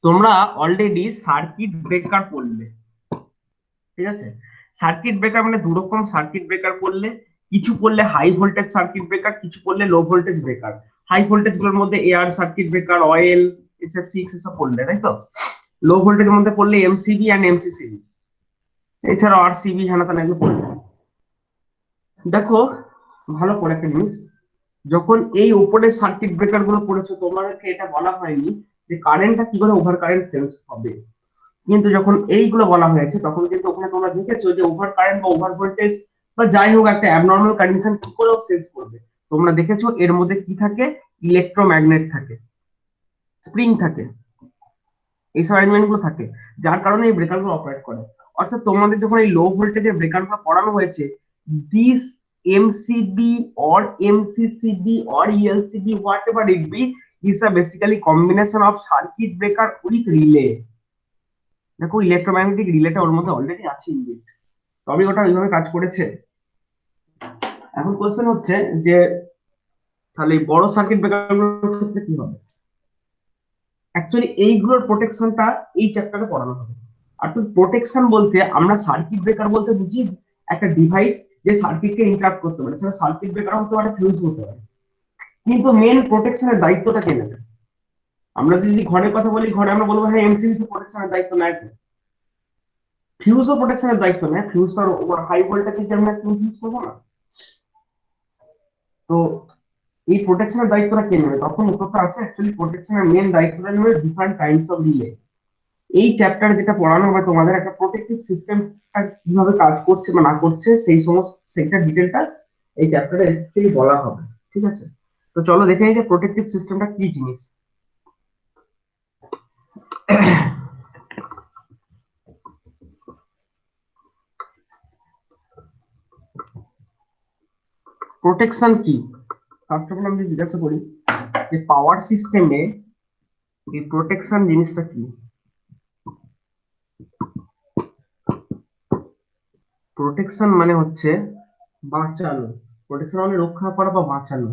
তোমরা already circuit breaker পড়লে, ঠিক আছে? সার্কিট ব্রেকার মানে দু রকম সার্কিট ব্রেকার পড়লে, কিছু পড়লে হাই ভোল্টেজ সার্কিট ব্রেকার, কিছু পড়লে low voltage breaker. High voltage গুলোর মধ্যে AR circuit breaker, oil, SF6 এসব পড়লে, তাই তো? লো ভোল্টেজের মধ্যে পড়লে MCB অ্যান্ড MCCB, এছাড়াও RCB হ্যানা ত্যানা এগুলো পড়লে। দেখো, ভালো করে একটা জিনিস, যখন এই উপরের সার্কিট ব্রেকার গুলো পড়েছো তোমাদেরকে এটা বলা হয়নি যে কারেন্টটা কি করে ওভার কারেন্ট সেন্স হবে। কিন্তু যখন এইগুলো বলা হয়েছে তখন কিন্তু ওখানে তোমরা দেখেছো যে ওভার কারেন্ট বা ওভার ভোল্টেজ বা যাই হোক একটা অ্যাবনর্মাল কন্ডিশন কি করে সেন্স করবে। তোমরা দেখেছো এর মধ্যে কি থাকে, ইলেকট্রোম্যাগনেট থাকে, স্প্রিং থাকে, এইসব অ্যারেঞ্জমেন্ট গুলো থাকে, যার কারণে এই ব্রেকার গুলো অপারেট করে। অর্থাৎ তোমাদের যখন এই লো ভোল্টেজের ব্রেকার গুলো পড়ানো হয়েছে, this MCB or MCCB or ELCB, whatever it be, is a basically combination of circuit breaker with relay. দেখো, ইলেকট্রোম্যাগনেটিক রিলেটা ওর মধ্যে অলরেডি আছে ইনবিল্ট, তবে ওটা ওইভাবে কাজ করেছে। এখন কোশ্চেন হচ্ছে যে তাহলে এই বড় সার্কিট ব্রেকারগুলোর ক্ষেত্রে কি হবে। অ্যাকচুয়ালি এইগুলোর প্রোটেকশনটা এই চ্যাপ্টারে পড়ানো হবে। আর তো প্রোটেকশন বলতে আমরা সার্কিট ব্রেকার বলতে বুঝি একটা ডিভাইস যে সার্কিটকে ইন্টারাপ্ট করতে পারে, সেটা সার্কিট ব্রেকার হতে পারে, ফিউজ হতে পারে। কিন্তু মেন প্রোটেকশনের দায়িত্বটা কে নেবে? আমরা যদি ঘরের কথা বলি, ঘরে আমরা বলবো হ্যাঁ MCবি তো প্রোটেকশনের দায়িত্ব নেয়। ফিউজও প্রোটেকশনের দায়িত্ব নেয়, ফিউজ তো আর হাই ভোল্টেজে আমরা ফিউজ ইউজ করবো না। তো এই প্রোটেকশনের দায়িত্বটা কে নেবে? তখন উত্তরটা আছে অ্যাকচুয়ালি প্রোটেকশনের মেন দায়িত্বটা নেবে ডিফারেন্ট কাইন্ডস অফ রিলে। এই চ্যাপ্টারে যেটা পড়ানো হবে তোমাদের একটা প্রোটেক্টিভ সিস্টেমটা কিভাবে কাজ করছে বা না করছে সেই সমস্ত সেটার ডিটেলটা এই চ্যাপ্টারে অ্যাকচুয়ালি বলা হবে। ঠিক আছে, তো চলো দেখে নিই যে প্রোটেক্টিভ সিস্টেমটা কি জিনিস। প্রোটেকশন কি? ফার্স্ট অফ অল আমি জিজ্ঞাসা করি যে পাওয়ার সিস্টেমে এই প্রোটেকশন জিনিসটা কি। প্রোটেকশন মানে হচ্ছে বাঁচানো। প্রোটেকশন মানে রক্ষা করা বা বাঁচানো।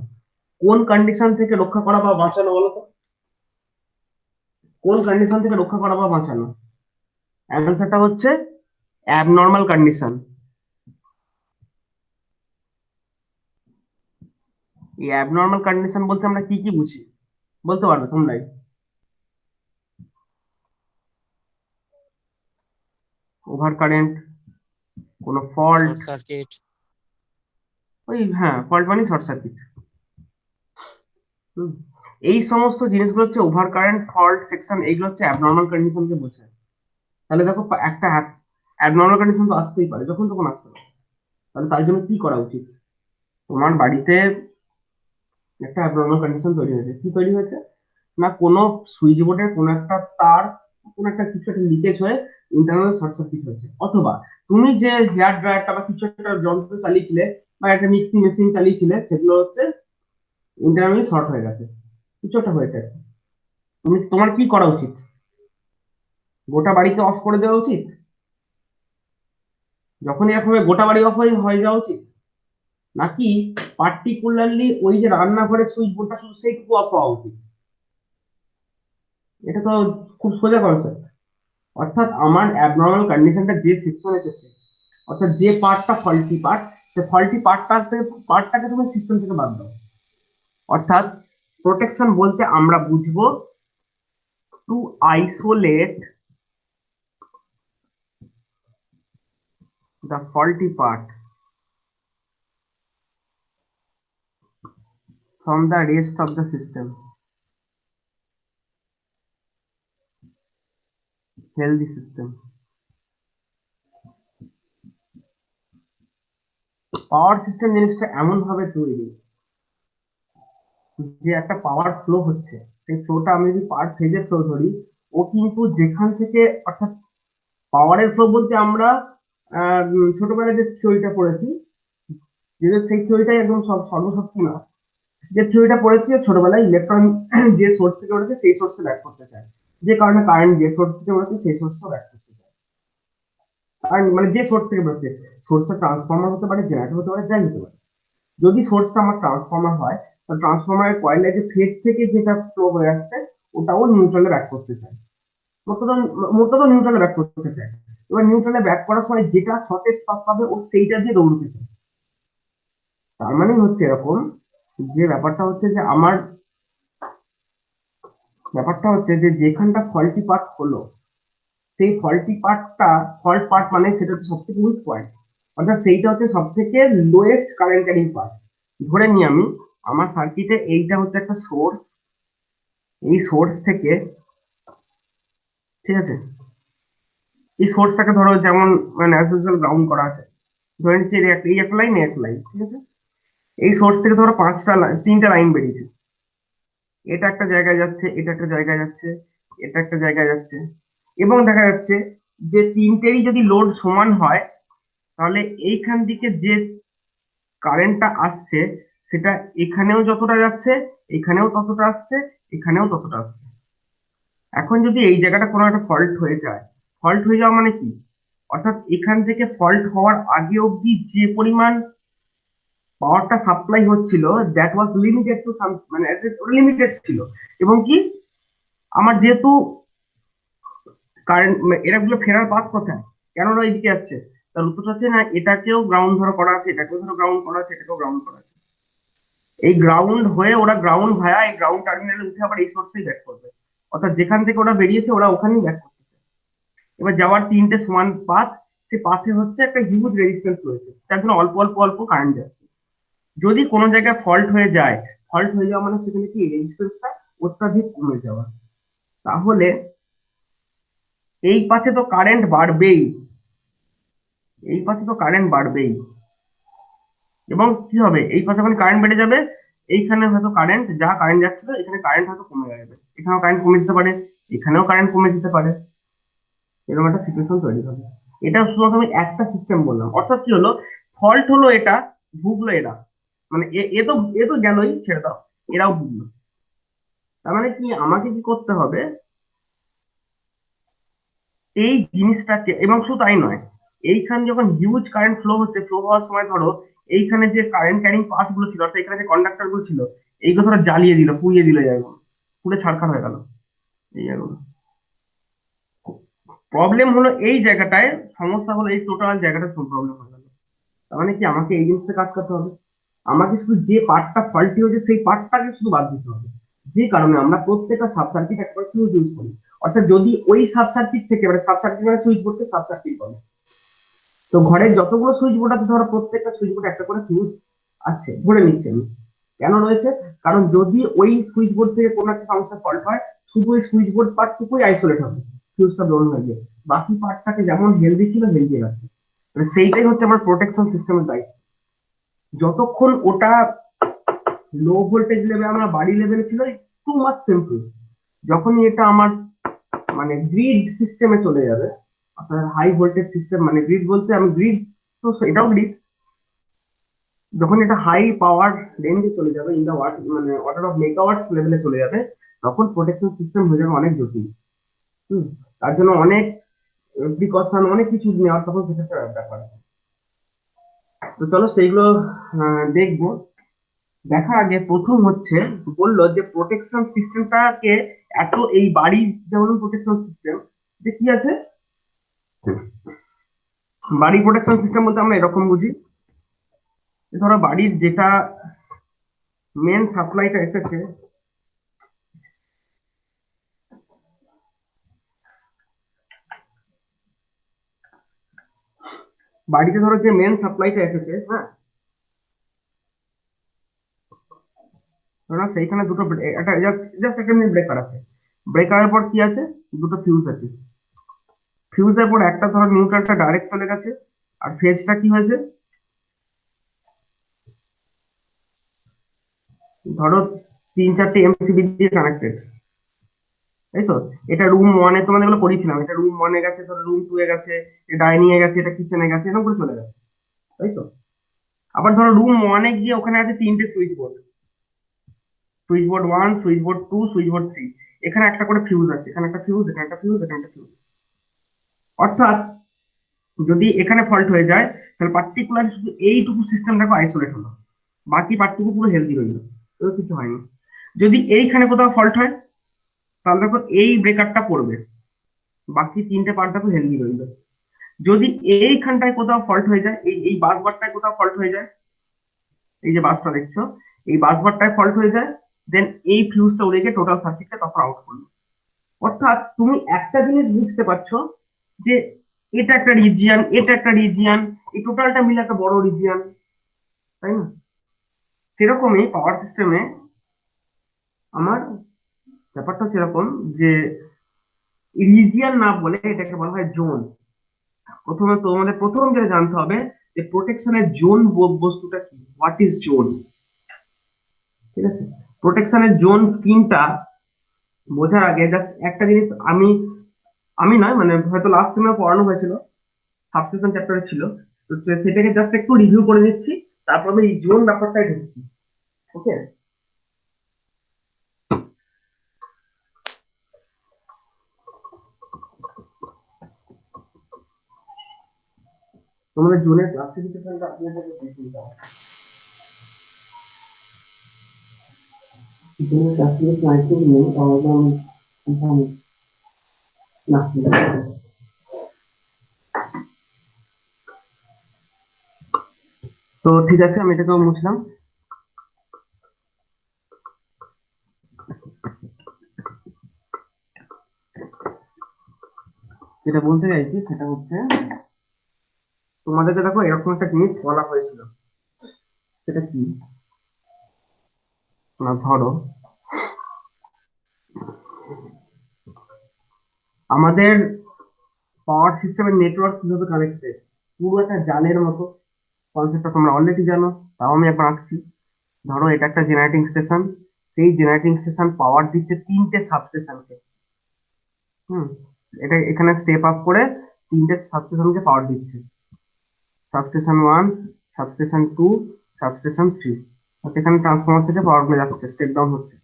কোন কন্ডিশন থেকে রক্ষা করা বা বাঁচানো বলো তো? কোন কন্ডিশন থেকে রক্ষা করা বা বাঁচানো? অ্যান্সারটা হচ্ছে অ্যাবনর্মাল কন্ডিশন। এই অ্যাবনর্মাল কন্ডিশন বলতে আমরা কি কি বুঝি বলতে পারবে তোমরাই? ওভার কারেন্ট, কোনো ফল্ট, শর্ট সার্কিট। ওই হ্যাঁ ফল্ট মানে শর্ট সার্কিট। এই সমস্ত জিনিসগুলো হচ্ছে ওভার কারেন্ট, ফল্ট, সেকশন, এইগুলো হচ্ছে অ্যাবনর্মাল কন্ডিশনকে বোঝায়। তাহলে দেখো একটা অ্যাবনর্মাল কন্ডিশন তো আসতেই পারে, যখন তখন আসতে পারে। তাহলে তার জন্য কি করা উচিত? তোমার বাড়িতে একটা অ্যাবনর্মাল কন্ডিশন তৈরি হয়েছে, কি তৈরি হয়েছে না কোনো সুইচ বোর্ডের কোনো একটা তার, কোনো একটা কিছু একটা লিকেজ হয়ে ইন্টারনাল শর্ট সার্কিট হয়েছে, অথবা তুমি যে হেয়ার ড্রায়ারটা বা কিছু একটা যন্ত্র চালিয়েছিলে বা একটা মিক্সি মেশিন চালিয়েছিলে সেগুলো হচ্ছে ইন্টারনালি শর্ট হয়ে গেছে, কিছু একটা হয়েছে আর কি। তোমার কি করা উচিত? গোটা বাড়িতে অফ করে দেওয়া উচিত? যখন এরকম হবে গোটা বাড়ি অফ হয়ে হয়ে যাওয়া উচিত, নাকি পার্টিকুলারলি ওই যে রান্নাঘরের সুইচ বোর্ডটা শুধু সেইটুকু অফ হওয়া উচিত? এটা তো খুব সোজা কনসেপ্ট। অর্থাৎ আমার অ্যাবনর্মাল কন্ডিশনটা যে সিস্টেম এসেছে, অর্থাৎ যে পার্টটা ফল্টি পার্ট, সে ফল্টি পার্টটাকে তুমি সিস্টেম থেকে বাদ দাও। অর্থাৎ প্রোটেকশন বলতে আমরা বুঝবো to isolate the faulty part from the rest of the system, healthy system. Power system জিনিসটা এমন ভাবে তৈরি যে একটা পাওয়ার ফ্লো হচ্ছে, সেই ফ্লোটা আমি যদি পার ফেজে ফ্লো ধরি, ও কিন্তু যেখান থেকে, অর্থাৎ পাওয়ারের ফ্লো বলতে আমরা ছোটবেলায় যে থিওরিটা পড়েছি, যে সেই থিওরিটাই একদম সর্বশক্তি না, যে থিওরিটা পড়েছি ছোটবেলায়, ইলেকট্রন যে সোর্স থেকে বেরোচ্ছে সেই সোর্সে ব্যাক করতে চায়, যে কারণে কারেন্ট যে সোর্স থেকে বেরোচ্ছে সেই সোর্সটা ব্যাক করতে চায়। আর মানে যে সোর্স থেকে বেরোচ্ছে, সোর্সটা ট্রান্সফর্মার হতে পারে, জেনারেটর হতে পারে, যাই হতে পারে। যদি সোর্সটা আমার ট্রান্সফর্মার হয়, তো ট্রান্সফর্মারের কয়েলে যে ফেজ থেকে যেটা ফ্লো হয়ে আসছে ওটাও নিউট্রালে ব্যাক করতে চায়। মোটা তো নিউট্রালে ব্যাক করতে চায়। এবার নিউট্রালে ব্যাক করার সময় যেটা শর্টেস্ট পাথ পাবে ও সেইটা দিয়ে দৌড়তে চায়। তার মানে হচ্ছে এরকম যে ব্যাপারটা হচ্ছে যে যেখানটা ফল্টি পাথ হলো সেই ফল্ট পার্ট মানে সেটা হচ্ছে সব থেকে উইক পয়েন্ট, অর্থাৎ সেইটা হচ্ছে সব থেকে লোয়েস্ট কারেন্ট ক্যারিং পার্ট। ধরে নিই আমি আমার সার্কিটে এইটা হচ্ছে একটা সোর্স, এই সোর্স থেকে, ঠিক আছে, এই সোর্সটাকে ধরো যেমন মানে অ্যাজ ইউজুয়াল গ্রাউন্ড করা আছে, ধরে নিচ্ছি এই একটা লাইন এক লাইন, ঠিক আছে। এই সোর্স থেকে ধরো তিনটা লাইন বেরিয়েছে, এটা একটা জায়গায় যাচ্ছে, এটা একটা জায়গায় যাচ্ছে, এটা একটা জায়গায় যাচ্ছে, এবং দেখা যাচ্ছে যে তিনটেরই যদি লোড সমান হয় তাহলে এইখান থেকে যে কারেন্টটা আসছে সেটা এখানেও যতটা যাচ্ছে, এখানেও ততটা আসছে, এখানেও ততটা আসছে। এখন যদি এই জায়গাটা কোনো একটা ফল্ট হয়ে যায়, ফল্ট হয়ে যাওয়া মানে কি, অর্থাৎ এখান থেকে ফল্ট হওয়ার আগে অবধি যে পরিমাণ পাওয়ারটা সাপ্লাই হচ্ছিল that was limited to some, মানে লিমিটেড ছিল। এবং কি আমার যেহেতু কারেন্ট এরাগুলো ফেরার পাথ কোথায়, কেন ওরা এদিকে যাচ্ছে, তার উত্তর হচ্ছে না এটাকেও গ্রাউন্ড ধরো করা আছে, এটাকেও ধরো গ্রাউন্ড করা আছে, এটাকেও গ্রাউন্ড করা আছে। এই গ্রাউন্ড হয়ে ওরা গ্রাউন্ড ভায়া এই গ্রাউন্ড টার্মিনালে উঠে আবার এই সোর্সেই ব্যাক করবে, অর্থাৎ যেখান থেকে ওরা বেরিয়েছে ওরা ওখানেই ব্যাক করবে। এবার যাওয়ার তিনটে সমান পাথ, সেই পাথে হচ্ছে একটা হিউজ রেজিস্ট্যান্স রয়েছে, তার জন্য অল্প অল্প অল্প কারেন্ট যাচ্ছে। যদি কোনো জায়গায় ফল্ট হয়ে যাওয়া মানে সেখানে কি রেজিস্ট্যান্সটা অত্যাধিক কমে যাওয়া। তাহলে এই পাশে তো কারেন্ট বাড়বেই, এই পাশে তো কারেন্ট বাড়বেই, এবং কি হবে এই পাশে যখন কারেন্ট বেড়ে যাবে এইখানে হয়তো কারেন্ট যাচ্ছিল এখানে কারেন্ট হয়তো কমে যাবে, এখানেও কারেন্ট কমে যেতে পারে, এখানেও কারেন্ট কমে যেতে পারে, এরকম একটা সিচুয়েশন তৈরি হবে। এটা শুধুমাত্র আমি একটা সিস্টেম বললাম, অর্থাৎ কি হলো, ফল্ট হলো এটা, ভুগলো এরা, মানে এ তো গেলই, ছেড়ে দাও, এরাও ভুগলো। তার মানে কি আমাকে কি করতে হবে, এই জিনিসটাকে, এবং শুধু তাই নয়, এইখানে যখন হিউজ কারেন্ট ফ্লো হওয়ার সময় ধরো এইখানে যে কারেন্ট ক্যারিং পাথ গুলো ছিল, অর্থাৎ এখানে যে কন্ডাক্টর গুলো ছিল এইগুলো ধরো জ্বালিয়ে দিল, পুড়িয়ে দিল জায়গাগুলো, পুরো ছারখার হয়ে গেল এই জায়গাগুলো। প্রবলেম হলো এই জায়গাটায়, সমস্যা হলো এই টোটাল জায়গাটা প্রবলেম হয়ে গেল। তার মানে কি আমাকে এই জিনিসটা কাজ করতে হবে, আমাকে শুধু যে পার্টটা ফল্টি হয়েছে সেই পার্টটাকে শুধু বাদ দিতে হবে। যে কারণে আমরা প্রত্যেকটা সাব সার্কিট একবার ফিউজ ইউজ করি, অর্থাৎ যদি ওই সাব সার্কিট থেকে, মানে সাব সার্কিট মানে সুইচ বোর্ডকে সাব সার্কিট বলে, তো ঘরের যতগুলো সুইচ বোর্ড আছে ধরো প্রত্যেকটা সুইচ বোর্ডে একটা করে ফিউজ আছে ধরে নিচ্ছি আমি। কেন রয়েছে, কারণ যদি ওই সুইচ বোর্ড থেকে কোনো একটা সমস্যা ফল্ট হয় শুধু ওই সুইচ বোর্ড পার্টটুকুই আইসোলেট হবে, ফিউজটা ব্লোন হয়ে যায়, বাকি পার্টটাকে যেমন হেলদি ছিল হেলদি রাখছে। মানে সেইটাই হচ্ছে আমার প্রোটেকশন সিস্টেমের দায়িত্ব। যতক্ষণ ওটা লো ভোল্টেজ লেভেল আমরা বাড়ি লেভেলে ছিল টু মাচ সিম্পল, যখনই এটা আমার মানে গ্রিড সিস্টেমে চলে যাবে, আপনার হাই ভোল্টেজ সিস্টেম, মানে গ্রিড বলতে আমি গ্রিড, তো এটাও গ্রিড, যখন এটা হাই পাওয়ার রেঞ্জে চলে যাবে, ইন দা ওয়াট মানে অর্ডার অফ মেগাওয়াট লেভেলে চলে যাবে, তখন প্রোটেকশন সিস্টেম হয়ে যাবে অনেক জটিল। হুম, তার জন্য অনেক প্রিকশন অনেক কিছু নেওয়ার তখন সেটা ব্যাপার আছে। তো চলো সেইগুলো দেখবো। দেখার আগে প্রথম হচ্ছে বললো যে প্রোটেকশন সিস্টেমটাকে এত, এই বাড়ির যেমন প্রোটেকশন সিস্টেম যে কি আছে, বাড়ি প্রোটেকশন সিস্টেম বলতে আমরা এরকম বুঝি, যে ধরো বাড়ির যেটা মেন সাপ্লাইটা এসেছে, বাড়িতে ধরো যে মেন সাপ্লাইটা এসেছে, হ্যাঁ, ধরো সেইখানে দুটো একটা জাস্ট একটা মিনিট ব্রেকার আছে, ব্রেকারের পর কি আছে, দুটো ফিউজ আছে, ফিউজের পর একটা ধরো নিউট্রালটা ডাইরেক্ট চলে গেছে, আর ফেজটা কি হয়েছে, ধরো 3-4টে এমসিবি দিয়ে কানেক্টেড, তাই তো। এটা রুম ওয়ানে তোমাদের এগুলো পড়িয়েছিলাম, এটা রুম ওয়ানে গেছে, ধরো রুম টু এ গেছে, ডাইনিং এ গেছে, এটা কিচেনে গেছে, এরকম করে চলে গেছে, তাই তো। আবার ধরো রুম ওয়ানে গিয়ে ওখানে আছে তিনটে switch board, switch board one, switch board two, switch board three, এখানে একটা করে ফিউজ আছে, এখানে একটা ফিউজ, এখানে একটা ফিউজ, এখানে একটা ফিউজ। অর্থাৎ যদি এখানে ফল্ট হয়ে যায় তাহলে পার্টিকুলার শুধু এইটুকু সিস্টেমটাকে আইসোলেট হলো, বাকি পার্টটুকু পুরো হেলদি রইলো, তো কিছু হয়নি। যদি এইখানে কোথাও ফল্ট হয় তাহলে দেখো এই ব্রেকারটা পড়বে, বাকি তিনটে পার্ট দেখো হেলদি রইবে। যদি এইখানটায় কোথাও ফল্ট হয়ে যায়, এই এই বাসবারটায় কোথাও ফল্ট হয়ে যায়, এই যে বাসটা দেখছো, এই বাসবারটায় ফল্ট হয়ে যায়, দেন এই ফিউজটা উড়ে গিয়ে টোটাল সার্কিটকে তখন আউট করলো। অর্থাৎ তুমি একটা জিনিস বুঝতে পারছো যে এটা একটা রিজিয়ান, এটা একটা রিজিয়ান, এই টোটালটা মিলে একটা বড় রিজিয়ান, তাই না? সেরকমই পাওয়ার সিস্টেমে আমার ব্যাপারটা হচ্ছে এরকম যে রিজিয়ান না বলে এটাকে বলা হয় জোন। প্রথমে তোমাদের প্রথম যেটা জানতে হবে যে প্রোটেকশনের জোন বস্তুটা কি, হোয়াট ইজ জোন। ঠিক আছে, প্রোটেকশনের জোন স্কিমটা বোঝার আগে জাস্ট একটা জিনিস আমি আমি নয় মানে হয়তো লাস্ট টাইমে পড়ানো হয়েছিল, সাবস্টিটিউশন চ্যাপ্টারে ছিল, তো সেটাকে জাস্ট একটু রিভিউ করে দিচ্ছি, তারপর আমি এই জোন ব্যাপারটাই ঢুকছি। ওকে, তোমাদের জোনের ক্লাসিফিকেশনটা আপনাদের দেখে দাও। জোনের ক্লাসিফিকেশন আইটেম নেই, তাহলে আমি না, তো ঠিক আছে আমি এটাকেও মুছলাম। যেটা বলতে চাইছি সেটা হচ্ছে তোমাদেরকে দেখো এরকম একটা জিনিস বলা হয়েছিল, সেটা কি না, ধরো আমাদের পাওয়ার সিস্টেমের নেটওয়ার্ক কিভাবে কানেক্টেড, পুরো একটা জালের মতো। কনসেপ্টটা তোমরা অলরেডি জানো, তাও আমি একবার আঁকছি। ধরো এটা একটা জেনারেটিং স্টেশন, সেই জেনারেটিং স্টেশন পাওয়ার দিচ্ছে তিনটে সাবস্টেশনকে। হুম, এটা এখানে স্টেপ আপ করে তিনটে সাবস্টেশনকে পাওয়ার দিচ্ছে, substation one, substation two, substation three. এখানে ট্রান্সফরমার থেকে পাওয়ার গুলো যাচ্ছে, স্টেপ ডাউন হচ্ছে।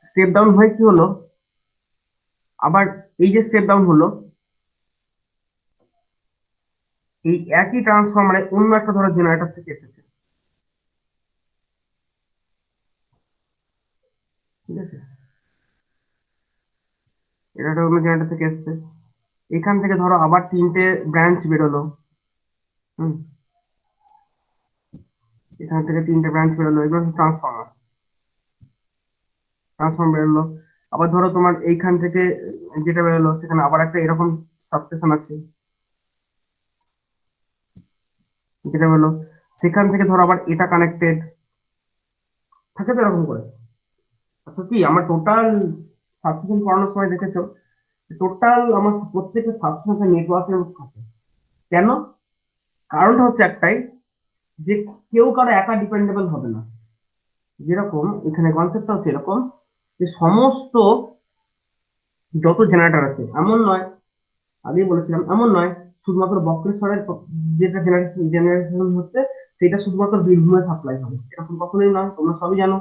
স্টেপ ডাউন হয়ে কি হলো, আবার এই যে স্টেপ ডাউন হলো, এই একই ট্রান্সফরমারে অন্য একটা ধরো জেনারেটর থেকে এসেছে। ঠিক আছে, এটা একটা অন্য জেনারেটর থেকে এসেছে। এখান থেকে ধরো আবার তিনটে ব্রাঞ্চ বেরোলো। হুম, এখান থেকে তিনটে ব্রাঞ্চ বেরোলো, এগুলো ট্রান্সফরমার, ট্রান্সফর্ম বেরোলো। আবার ধরো তোমার এইখান থেকে যেটা বেরোলো সেখানে আবার একটা এরকম সাবস্টেশন আছে যেটা বেরোলো, সেখান থেকে ধরো আবার এটা কানেক্টেড থাকে, তো এরকম করে। আচ্ছা কি আমার টোটাল সাবস্টেশন করানোর সময় দেখেছো, টোটাল আমার প্রত্যেকটা সাবস্টেশনের নেটওয়ার্কের থাকে। কেন? কারণটা হচ্ছে একটাই, যে কেউ কারো একা ডিপেন্ডেবল হবে না। যেরকম এখানে কনসেপ্টটা হচ্ছে এরকম যে সমস্ত যত জেনারেটর আছে এমন নয়, আগেই বলেছিলাম এমন নয় শুধুমাত্র বক্রেশ্বরের যেটা জেনারেশন হচ্ছে সেটা শুধুমাত্র বীরভূমে সাপ্লাই হবে, এরকম কখনোই নয়। তোমরা সবই জানো,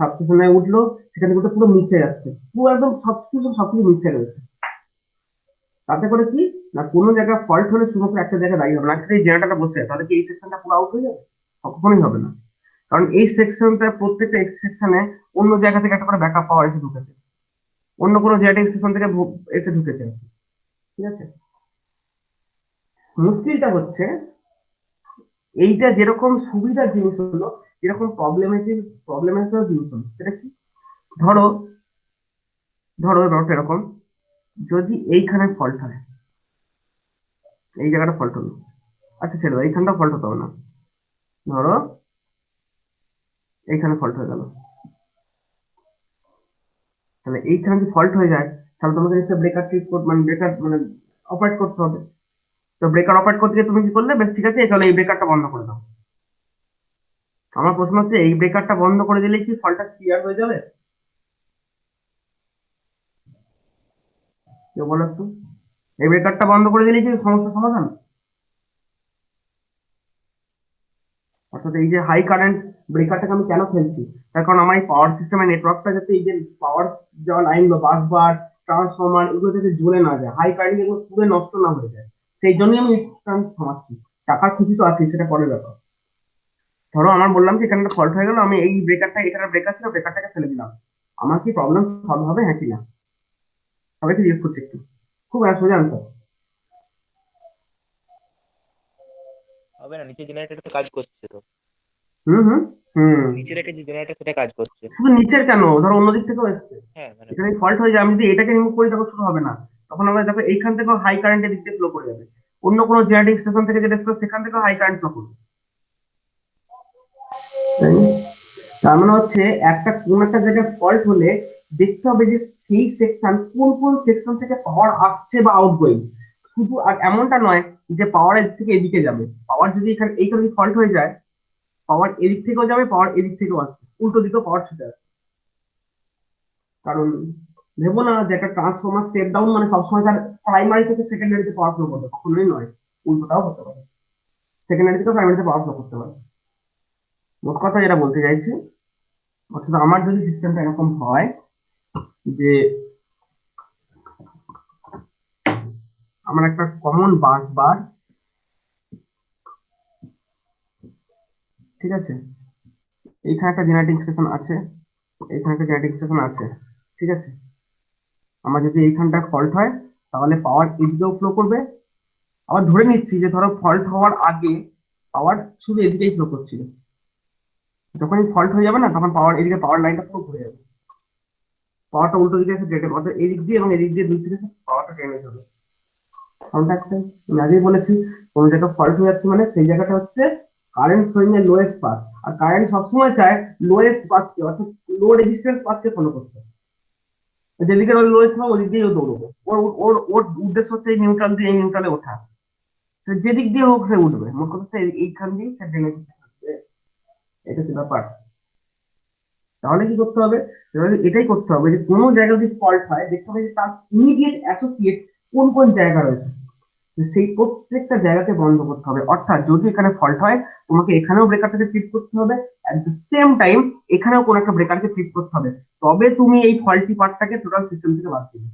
সাবস্টেশনে উঠলো সেখানে কিন্তু পুরো মিশে যাচ্ছে, পুরো একদম সবকিছু সবকিছু মিশে রয়েছে। তাতে করে কি না, কোনো জায়গায় ফল্ট হলে শুধুমাত্র একটা জায়গায় দায়ী হবে না, একটা জেনারেটরটা বসে তাহলে কি এই সেকশনটা পুরো আউট হয়ে যাবে? কখনোই হবে না। কারণ এই সেকশনটা প্রত্যেকটা সেকশনে অন্য জায়গা থেকে একটা করে ব্যাকআপ পাওয়ার এসে ঢুকেছে, অন্য কোনো জেনারেটিং স্টেশন থেকে এসে ঢুকেছে। ঠিক আছে, মুশকিলটা হচ্ছে এইটা যেরকম সুবিধার জিনিস হলো, যেরকম প্রবলেমেটিক জিনিস হলো, সেটা কি? ধরো ধরো ব্যাপারটা এরকম, যদি এইখানে ফল্ট হয়, এই জায়গাটা ফল্ট হলো, আচ্ছা ছেড়ে দাও, এইখানটা ফল্ট হতো না, ধরো এইখানে ফল্ট হয়ে গেল, তাহলে এইখানে যদি ফল্ট হয়ে যায় তাহলে তোমাকে নিশ্চয়ই ব্রেকার ট্রিপ মানে ব্রেকার মানে অপারেট করতে হবে। তো ব্রেকার অপারেট করতে গিয়ে তুমি কি করলে, বেশ ঠিক আছে তাহলে এই ব্রেকারটা বন্ধ করে দাও। আমার প্রশ্ন হচ্ছে এই ব্রেকারটা বন্ধ করে দিলে কি ফল্টটা ক্লিয়ার হয়ে যাবে? কেউ বলো একটু, এই ব্রেকারটা বন্ধ করে দিলে কি সমস্যার সমাধান? অর্থাৎ এই যে হাই কারেন্ট ব্রেকারটাকে আমি কেন ফেলছি, তার কারণ আমার এই পাওয়ার সিস্টেমের নেটওয়ার্কটা যাতে এই যে পাওয়ার যাওয়া লাইন বা বাস বার ট্রান্সফরমার এগুলো যাতে জ্বলে না যায়, হাই কারেন্ট এগুলো পুরো নষ্ট না হয়ে যায়, সেই জন্যই আমি থামাচ্ছি। টাকার খুশি তো আছে, সেটা পরের ব্যাপার। ধরো আমার বললাম যে এখানে ফল্ট হয়ে গেল, আমি এই ব্রেকারটা, এখানে ব্রেকার ছিল ব্রেকারটাকে ফেলে দিলাম, আমার কি প্রবলেম সলভ হবে, হ্যাঁ কি না? সবাইকে জিজ্ঞেস করছি একটু, খুব সোজা আনসার। হবে না, নিচে জেনারেটর তো কাজ করছে তো। হুম হুম হুম। নিচের একটা যে জেনারেটর সেটা কাজ করছে। শুধু নিচের কেন, ধরো অন্য দিক থেকেও এসছে, হ্যাঁ মানে এখানে ফল্ট হয়ে যায়, আমি যদি এটাকে রিমুভ করি তখন শুরু হবে না, তখন আমরা দেখো এইখান থেকেও হাই কারেন্টের দিক দিয়ে ফ্লো করে যাবে, অন্য কোনো জেনারেটিং স্টেশন থেকে যেটা এসছে সেখান থেকেও হাই কারেন্ট ফ্লো করবে, তাই না? তার মানে হচ্ছে একটা কোন একটা জায়গায় ফল্ট হলে দেখতে হবে যে সেই সেকশন কোন কোন সেকশন থেকে পাওয়ার আসছে বা আউটগোয়িং। শুধু আর এমনটা নয় যে পাওয়ার এদিক থেকে এদিকে যাবে, পাওয়ার যদি এখানে এইখানে ফল্ট হয়ে যায়, পাওয়ার এদিক থেকেও যাবে, পাওয়ার এদিক থেকেও আসবে, উল্টো দিকেও পাওয়ার ছুটে আসবে। কারণ ভেবো না যে একটা ট্রান্সফরমার স্টেপ ডাউন মানে সবসময় তার প্রাইমারি থেকে সেকেন্ডারিতে পাওয়ার ফ্লো করবে, কখনোই নয়, উল্টোটাও হতে পারে, সেকেন্ডারি থেকে প্রাইমারিতে পাওয়ার ফ্লো করতে পারে। মোট কথা যেটা বলতে চাইছি, অর্থাৎ আমার যদি সিস্টেমটা এরকম হয় যে আমার একটা কমন বাস বার, ঠিক আছে, এইখানে একটা জেনারেটিং স্টেশন আছে, এইখানে একটা জেনারেটিং স্টেশন আছে, ঠিক আছে, আমার যদি এইখানটা ফল্ট হয় তাহলে পাওয়ার এদিকেও ফ্লো করবে, আবার ধরে নিচ্ছি যে ধরো ফল্ট হওয়ার আগে পাওয়ার শুধু এদিকেই ফ্লো করছিল, যখনই ফল্ট হয়ে যাবে না তখন পাওয়ার এদিকে পাওয়ার লাইনটা পুরো ঘুরে যাবে, পাওয়ারটা উল্টো দিকে এসে ডেটে, অর্থাৎ এদিক দিয়ে এবং এদিক দিয়ে দুই থেকে পাওয়ারটা টেনে যাবে। কারণটা একটাই, আমি আগেই বলেছি, কোনো জায়গায় ফল্ট হয়ে যাচ্ছে মানে সেই জায়গাটা হচ্ছে কারেন্ট ফ্লোয়িং এর লোয়েস্ট পাথ, আর কারেন্ট সবসময় চায় লোয়েস্ট পাথকে, অর্থাৎ লো রেজিস্ট্যান্স পাথকে ফলো করতে, যেদিকে ওর লোয়েস্ট হবে ওদিক দিয়ে ও দৌড়বে, ওর ওর ওর উদ্দেশ্য হচ্ছে এই নিউট্রাল দিয়ে এই নিউট্রালে ওঠা, তো যেদিক দিয়ে হোক সে উঠবে, মোট কথা হচ্ছে এইখান দিয়ে সে টেনে যাচ্ছে। এটা হচ্ছে ব্যাপার। তাহলে কি করতে হবে, তাহলে এটাই করতে হবে যে কোনো জায়গায় যদি ফল্ট হয় দেখতে হবে যে তার ইমিডিয়েট অ্যাসোসিয়েট কোন কোন জায়গা রয়েছে, তো সেই প্রত্যেকটা জায়গাকে বন্ধ করতে হবে, অর্থাৎ যদি এখানে ফল্ট হয় তোমাকে এখানেও ব্রেকারটাকে ফিট করতে হবে, অ্যাট দ্য সেম টাইম এখানেও কোনো একটা ব্রেকারকে ফিট করতে হবে, তবে তুমি এই ফল্টি পার্টটাকে টোটাল সিস্টেম থেকে বাদ দিবে।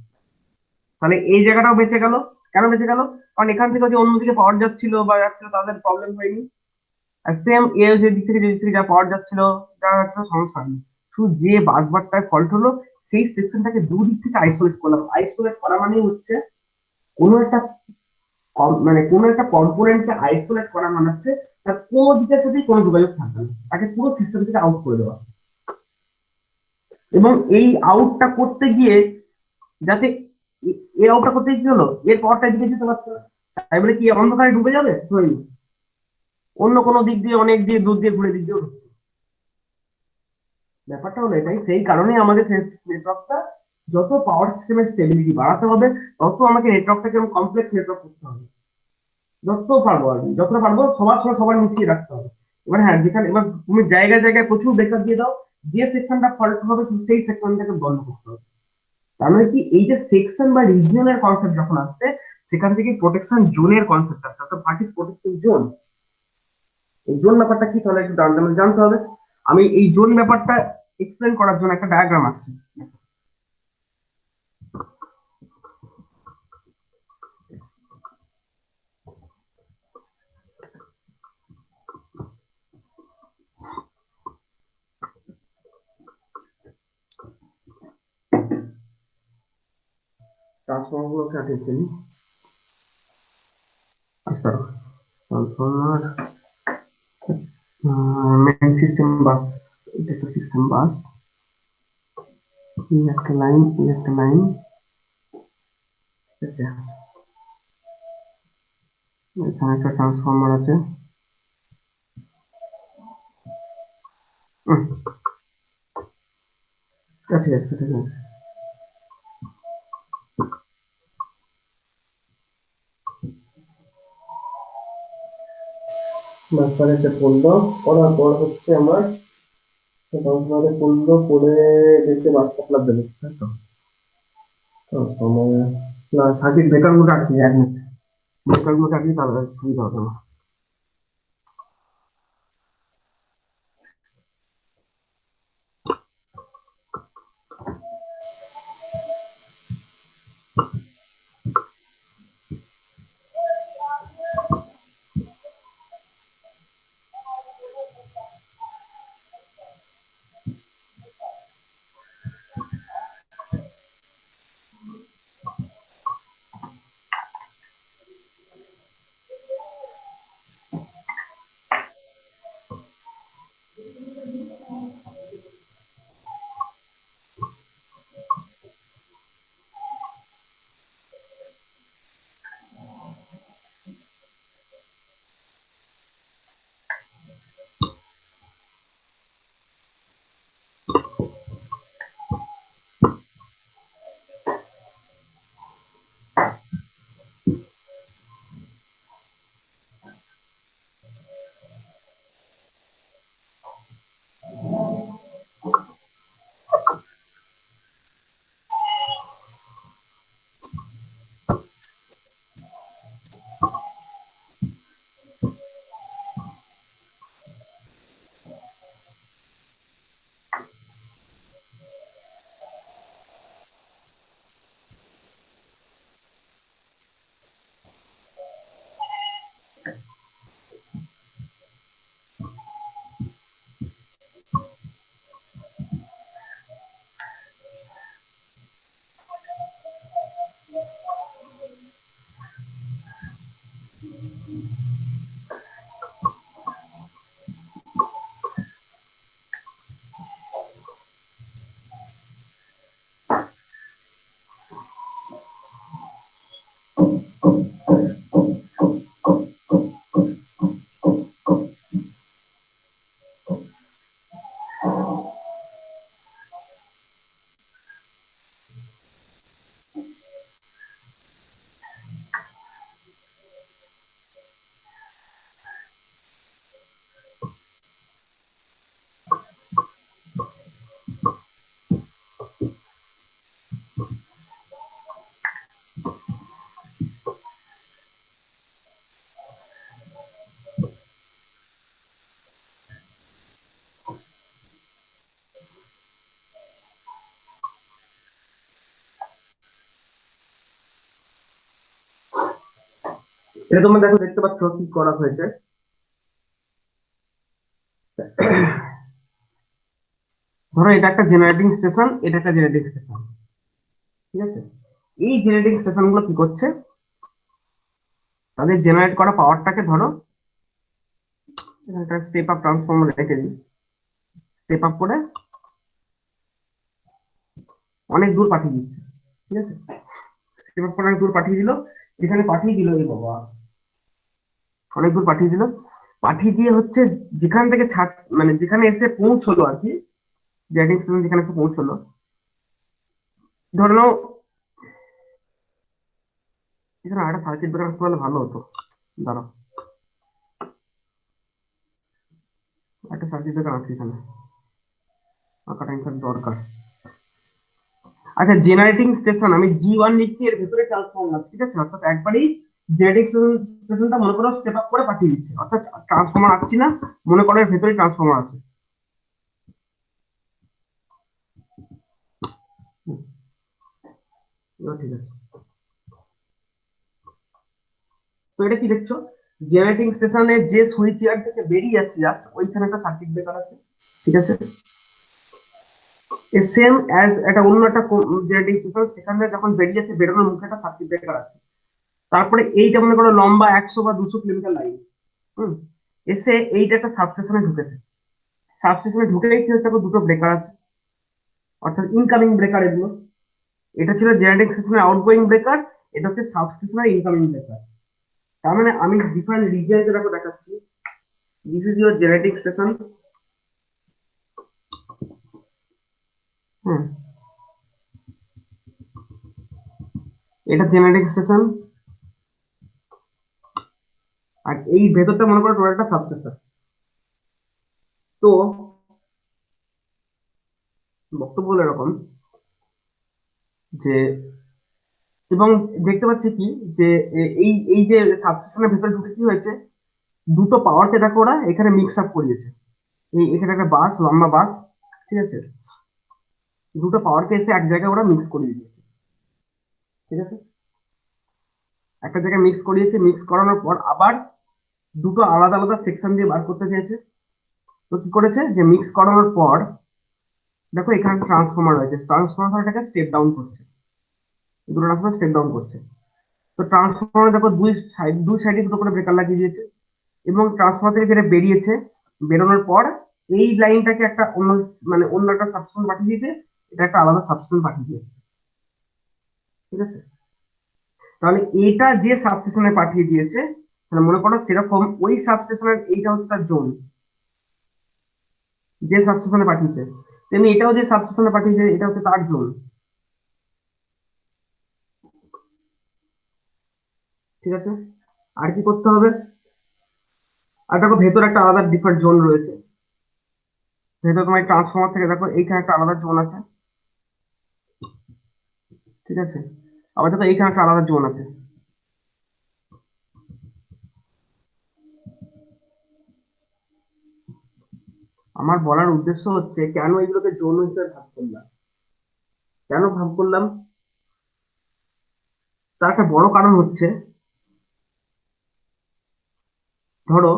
তাহলে এই জায়গাটাও বেঁচে গেল। কেন বেঁচে গেল? কারণ এখান থেকে যে অন্যদিকে পাওয়ার যাচ্ছিল বা যাচ্ছিল তাদের প্রবলেম হয়নি, আর সেম এ যে দিক থেকে যে দিক থেকে যা পাওয়ার যাচ্ছিল যা যাচ্ছিল সমস্যা হয়নি, শুধু যে বাসবারটায় ফল্ট হলো সেই সেকশনটাকে দুদিক থেকে আইসোলেট করলাম, আইসোলেট করা মানে হচ্ছে কোনো একটা মানে কোনো একটা কম্পোনেন্টকে আইসোলেট করা মানে হচ্ছে তার কোনো দিকের সাথে কোনো যোগাযোগ থাকবে না, তাকে পুরো সিস্টেম থেকে আউট করে দেওয়া, এবং এই আউটটা করতে গিয়ে যাতে এর আউটটা করতে কি হলো, এর পাওয়ারটা এদিকে যেতে পারছে না, তাই বলে কি অন্ধকারে ডুবে যাবে হয়নি, অন্য কোনো দিক দিয়ে অনেক দিয়ে দূর দিয়ে ঘুরে দিক দিয়ে ঢুকছে। ব্যাপারটা হলো এটাই, সেই কারণেই আমাদের নেটওয়ার্কটা যত পাওয়ার সিস্টেমের স্টেবিলিটি বাড়াতে হবে, তত আমাকে নেটওয়ার্কটাকে কমপ্লেক্স নেটওয়ার্ক করতে হবে, যত পারবো আর কি, যতটা পারবো সবার সঙ্গে সবার মিশিয়ে রাখতে হবে। এবার হ্যাঁ, যেখানে এবার তুমি জায়গায় জায়গায় প্রচুর ব্রেকআপ দিয়ে দাও, যে সেকশনটা ফল্ট হবে সেই সেকশনটাকে বন্ধ করতে হবে। তার মানে কি, এই যে সেকশন বা রিজিয়নের কনসেপ্ট যখন আসছে, সেখান থেকে প্রোটেকশন জোনের কনসেপ্ট আসছে, অর্থাৎ হোয়াট ইজ প্রোটেকশন জোন, এই জোন ব্যাপারটা কি তাহলে একটু জানতে হবে। আমি এই জোন ব্যাপারটা এক্সপ্লেন করার জন্য একটা ডায়াগ্রাম আসছে। ট্রান্সফর্মার গুলোকে আগে ফেলি। আচ্ছা, ট্রান্সফর্মার মেইন সিস্টেম বাস, এটা একটা সিস্টেম বাস, এই একটা লাইন, এই একটা লাইন, ঠিক আছে, এখানে একটা ট্রান্সফর্মার আছে। হুম, ঠিক আছে ঠিক আছে। মাঝখানে পড়লো, পড়ার পর হচ্ছে আমার ট্রান্সফর্মারে পড়লো, পড়ে দেখে বাস সাপ্লাই দেবে, তাই তো? ট্রান্সফর্মার না, সার্কিট ব্রেকার গুলো আটকে এক মিনিট, ব্রেকার গুলো আটকে তাহলে সুবিধা হবে না। এটা তোমরা দেখো, দেখতে পাচ্ছ কি করা হয়েছে। ধরো এটা একটা জেনারেটিং স্টেশন, এটা একটা জেনারেটিং স্টেশন, ঠিক আছে। এই জেনারেটিং স্টেশন গুলো কি করছে, তাদের জেনারেট করা পাওয়ারটাকে ধরো একটা স্টেপ আপ ট্রান্সফর্মার রেখে দিই, স্টেপ আপ করে অনেক দূর পাঠিয়ে দিচ্ছে, ঠিক আছে। স্টেপ আপ করে অনেক দূর পাঠিয়ে দিল, যেখানে পাঠিয়ে দিল এই বাবা, অনেক দূর পাঠিয়ে দিল, পাঠিয়ে দিয়ে হচ্ছে যেখান থেকে ছাড়, মানে যেখানে এসে পৌঁছলো আর কি, জেনারেটিং স্টেশন যেখানে এসে পৌঁছলো, ধরে নাও এখানে আরেকটা সার্কিট ব্রেকার আসতে পারলে ভালো হতো। দাঁড়াও, একটা সার্কিট ব্রেকার আছে এখানে, আঁকাটা এখানে দরকার। আচ্ছা, জেনারেটিং স্টেশন আমি G1 নিচ্ছি, এর ভেতরে ট্রান্সফর্মার, ঠিক আছে। অর্থাৎ একবারই জেনারেটিং স্টেশনটা মনে করো স্টেপ আপ করে পাঠিয়ে দিচ্ছে, অর্থাৎ ট্রান্সফর্মার আসছি না, মনে করো এর ভেতরে ট্রান্সফর্মার আছে। ঠিক আছে, তো এটা কি দেখছো, জেনারেটিং স্টেশনে যে সুইচ ইয়ার থেকে বেরিয়ে যাচ্ছে জাস্ট ওইখানে একটা সার্কিট ব্রেকার আছে, ঠিক আছে। সেম অ্যাজ একটা অন্য একটা জেনারেটিং স্টেশন, সেখানে যখন বেরিয়ে যাচ্ছে বেরোনোর মুখে একটা সার্কিট ব্রেকার আছে। তারপরে এইটা মনে করো লম্বা 100 বা 200 কিলোমিটার লাইন, হুম, এসে এইটা একটা সাবস্টেশনে ঢুকেছে। সাবস্টেশনে ঢুকেই কি হচ্ছে, দুটো ব্রেকার আছে, অর্থাৎ ইনকামিং ব্রেকার এগুলো। এটা ছিল জেনারেটিং স্টেশনের আউটগোয়িং ব্রেকার, এটা হচ্ছে সাবস্টেশনের ইনকামিং ব্রেকার। তার মানে আমি ডিফারেন্ট রিজিয়ন যেটা দেখাচ্ছি, this is your generating station, hmm, এটা জেনারেটিং স্টেশন, আর এই ভেতরটা মনে করো টোটাল একটা সাবস্টেশন। তো বক্তব্য হলো এরকম যে, এবং দেখতে পাচ্ছি কি যে এই এই যে সাবস্টেশনের ভেতরে ঢুকে কি হয়েছে, দুটো পাওয়ারকে দেখো ওরা এখানে মিক্স আপ করিয়েছে। এই এখানে একটা বাস, লম্বা বাস, ঠিক আছে, দুটো পাওয়ারকে এসে এক জায়গায় ওরা মিক্স করিয়ে দিয়েছে, ঠিক আছে। একটা জায়গায় মিক্স করিয়েছে, মিক্স করানোর পর আবার দুটো আলাদা আলাদা সেকশন দিয়ে বার করতে চেয়েছে। তো কি করেছে, যে মিক্স করানোর পর দেখো এখানে ট্রান্সফর্মার রয়েছে, ট্রান্সফর্মারটাকে স্টেপ ডাউন করছে, দুটো ট্রান্সফর্মার স্টেপ ডাউন করছে। তো ট্রান্সফর্মার দেখো দুই সাইডে দুটো করে ব্রেকার লাগিয়ে দিয়েছে, এবং ট্রান্সফর্মার থেকে যেটা বেরিয়েছে, বেরোনোর পর এই লাইনটাকে একটা অন্য, মানে অন্য একটা সাবস্টেশন পাঠিয়ে দিয়েছে, এটা একটা আলাদা সাবস্টেশন পাঠিয়ে দিয়েছে, ঠিক আছে। তাহলে এটা যে সাবস্টেশনে পাঠিয়ে দিয়েছে, তাহলে মনে করো সেরকম ওই সাবস্টেশনের এইটা হচ্ছে তার জোন, যে সাবস্টেশনে পাঠিয়েছে, তেমনি এটাও যে সাবস্টেশনে পাঠিয়েছে এটা হচ্ছে তার জোন, ঠিক আছে। আর কি করতে হবে, আর দেখো ভেতরে একটা আলাদা ডিফারেন্ট জোন রয়েছে, ভেতরে তোমার ট্রান্সফর্মার থেকে দেখো এইখানে একটা আলাদা জোন আছে, ঠিক আছে। আবার দেখো এইখানে একটা আলাদা জোন আছে। আমার বলার উদ্দেশ্য হচ্ছে কেন এগুলোকে জোন হিসেবে ভাগ করলাম, কেন ভাগ করলাম, তার একটা বড় কারণ হচ্ছে, ধরো,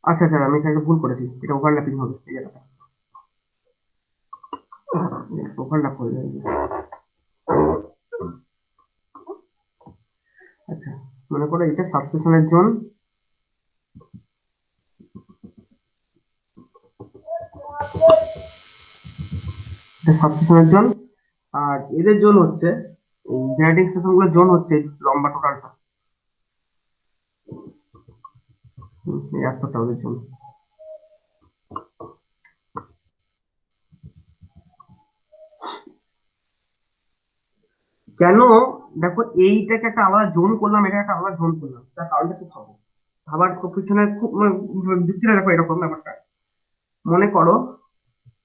আচ্ছা আচ্ছা আমি এখানে একটা ভুল করেছি, এটা ওভারল্যাপিং হবে এই জায়গাটা, ওভারল্যাপ হয়ে যাবে। আচ্ছা, মনে করো এটা সাবস্টেশনের জোন, সাবস্টেশনের জোন। আর এদের জোন হচ্ছে এই জেনারেটিং স্টেশন গুলোর জোন হচ্ছে লম্বা টোটালটা এতটা ওদের জন্য। কেন? দেখো এইটাকে একটা আলাদা জোন করলাম, এটা একটা আলাদা জোন করলাম, তার কারণটা কি ভাবো। ভাবার পিছনে খুব যুক্তিটা দেখো এরকম ব্যাপারটা। মনে করো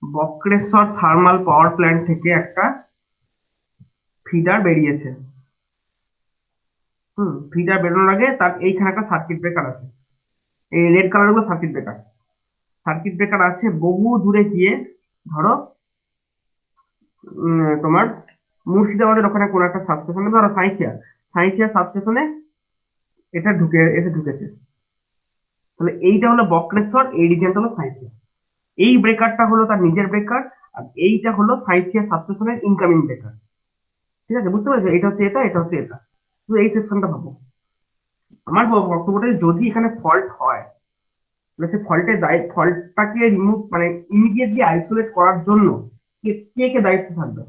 বক্রেশ্বর থার্মাল পাওয়ার প্ল্যান্ট থেকে একটা ফিডার বেরিয়েছে। ফিডার বেরোনোর আগে তার এইখানে একটা সার্কিট ব্রেকার আছে। এই রেড কালার গুলো সার্কিট ব্রেকার। সার্কিট ব্রেকার আছে বহু দূরে গিয়ে, ধরো তোমার মুর্শিদাবাদের ওখানে কোন একটা সাবস্টেশনে, ধরো সাঁইথিয়া, সাঁইথিয়া সাবস্টেশনে এসে ঢুকেছে। তাহলে এইটা হলো বক্রেশ্বর, এই রিজিয়নটা হলো সাঁইথিয়া। এই ব্রেকারটা হলো তার নিজের ব্রেকার, আর এইটা হলো সাঁইথিয়া সাবস্টেশনের ইনকামিং ব্রেকার। ঠিক আছে, বুঝতে পারছো? এটা হচ্ছে এটা, এটা হচ্ছে এটা। তো এই সেকশনটা ভাবো। আমার বক্তব্যটা যদি এখানে ফল্ট হয়, তাহলে সে ফল্টটাকে রিমুভ মানে ইমিডিয়েটলি আইসোলেট করার জন্য কে কে কে দায়িত্ব থাকবে?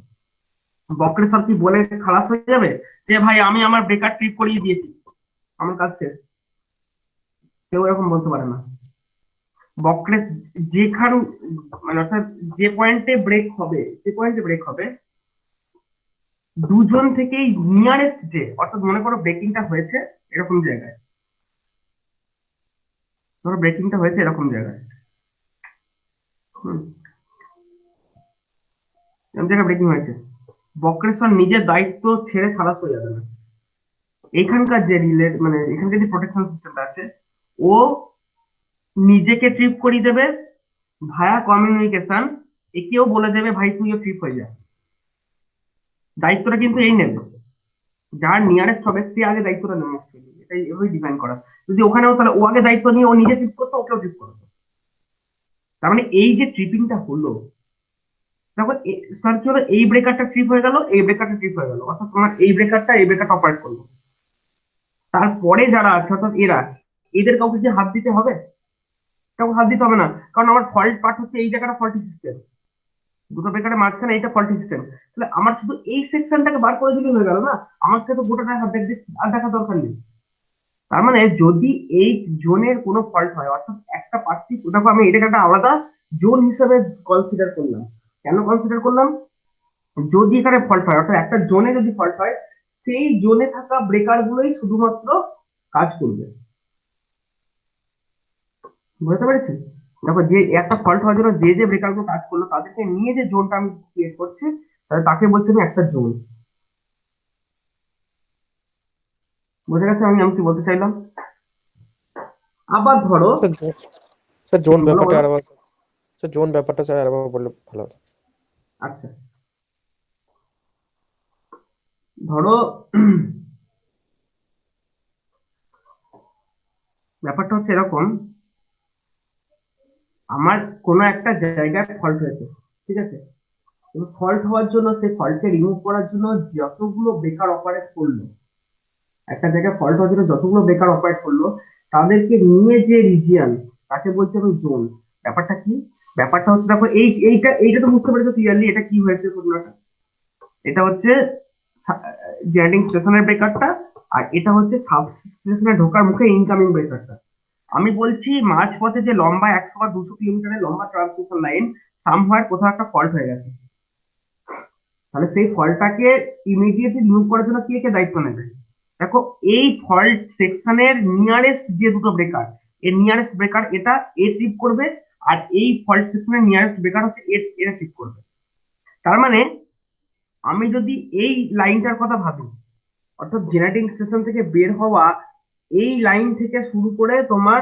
বক্রেশ্বর কি বলে খালাস হয়ে যাবে যে ভাই আমি আমার ব্রেকার ট্রিপ করিয়ে দিয়েছি, আমার কাজ শেষ? কেউ এরকম বলতে পারে না। বক্রেশ যেখান মানে অর্থাৎ যে পয়েন্টে ব্রেক হবে দুজন থেকেই নিয়ারেস্ট, যে অর্থাৎ মনে করো ব্রেকিংটা হয়েছে এরকম জায়গায়, ধরো ব্রেকিংটা হয়েছে এরকম জায়গায়, হুম, এরকম জায়গায় ব্রেকিং হয়েছে, বক্রেশ্বর নিজের দায়িত্ব ছেড়ে খালাস হয়ে যাবে না। এখানকার যে রিলে মানে এখানকার যে প্রোটেকশন সিস্টেমটা আছে, ও নিজেকে ট্রিপ করিয়ে দেবে ভায়া কমিউনিকেশন, একেও বলে দেবে ভাই তুইও ট্রিপ হয়ে যা। দায়িত্বটা কিন্তু এই নেবে, যার নিয়ারেস্ট হবে সে আগে দায়িত্বটা নেবে actually। এটাই এভাবেই ডিজাইন করা। যদি ওখানেও তাহলে ও আগে দায়িত্ব নিয়ে ও নিজে ট্রিপ করতো, ওকেও ট্রিপ করতো। তার মানে এই যে ট্রিপিংটা হলো, দেখো স্যার কি হলো, এই ব্রেকারটা ট্রিপ হয়ে গেল, এই ব্রেকারটা ট্রিপ হয়ে গেল, অর্থাৎ তোমার এই ব্রেকারটা অপারেট করলো। তারপরে যারা আছে অর্থাৎ এদের কাউকে কি হাত দিতে হবে? কাউকে হাত দিতে হবে না, কারণ আমার ফল্ট পার্ট হচ্ছে এই জায়গাটা ফল্টি সিস্টেম, দুটো ব্রেকারের মাঝখানে এইটা ফল্টি সিস্টেম। তাহলে আমার শুধু এই সেকশনটাকে বার করে দিলে হয়ে গেল না, আমাকে তো গোটাটা হাত আর দেখা দরকার নেই। তার মানে যদি এই জোনের কোনো ফল্ট হয়, অর্থাৎ একটা পার্টি, দেখো আমি এটাকে একটা আলাদা জোন হিসেবে কনসিডার করলাম। কেন কনসিডার করলাম? যদি এখানে ফল্ট হয়, অর্থাৎ একটা জোনে যদি ফল্ট হয়, সেই জোনে থাকা ব্রেকার গুলোই শুধুমাত্র কাজ করবে। বুঝতে পেরেছি? দেখো যে একটা ফল্ট হওয়ার জন্য যে যে ব্রেকার গুলো কাজ করলো তাদেরকে নিয়ে যে জোনটা আমি ক্রিয়েট করছি, তাহলে তাকে বলছি আমি একটা জোন। বুঝে গেছে আমি আমি কি বলতে চাইলাম? আবার ধরো, স্যার স্যার জোন বলো ব্যাপারটা বলো। আরেকবার, স্যার জোন ব্যাপারটা স্যার আরেকবার বললে ভালো হতো। আচ্ছা, ধরো ব্যাপারটা হচ্ছে এরকম, আমার কোনো একটা জায়গায় ফল্ট হয়েছে, ঠিক আছে? ফল্ট হওয়ার জন্য সেই ফল্টকে রিমুভ করার জন্য যতগুলো বেকার অপারেট করলো, একটা জায়গায় ফল্ট হওয়ার জন্য যতগুলো বেকার অপারেট করলো, তাদেরকে নিয়ে যে রিজিয়ন, তাকে বলছে আমি জোন। ব্যাপারটা কি? ব্যাপারটা হচ্ছে দেখো এইটা তো বুঝতে পেরেছো ক্লিয়ারলি এটা কি হয়েছে ঘটনাটা। এটা হচ্ছে জেনারেটিং স্টেশনের ব্রেকারটা, আর এটা হচ্ছে সাব স্টেশনে ঢোকার মুখে ইনকামিং ব্রেকারটা। আমি বলছি মাঝপথে যে লম্বা 100 বা 200 কিলোমিটারের লম্বা ট্রান্সমিশন লাইন সামহার কোথাও একটা ফল্ট হয়ে গেছে, তাহলে সেই ফল্টটাকে ইমিডিয়েটলি রিমুভ করার জন্য কে কে দায়িত্ব নেবে? দেখো এই ফল্ট সেকশনের নিয়ারেস্ট যে দুটো ব্রেকার, এর নিয়ারেস্ট ব্রেকার এটা এ ট্রিপ করবে, আর এই ফল্ট সেকশনের নিয়ারেস্ট ব্রেকার হচ্ছে এটা ট্রিপ করবে। তার মানে আমি যদি এই লাইনটার কথা ভাবি, অর্থাৎ জেনারেটিং স্টেশন থেকে বের হওয়া এই লাইন থেকে শুরু করে তোমার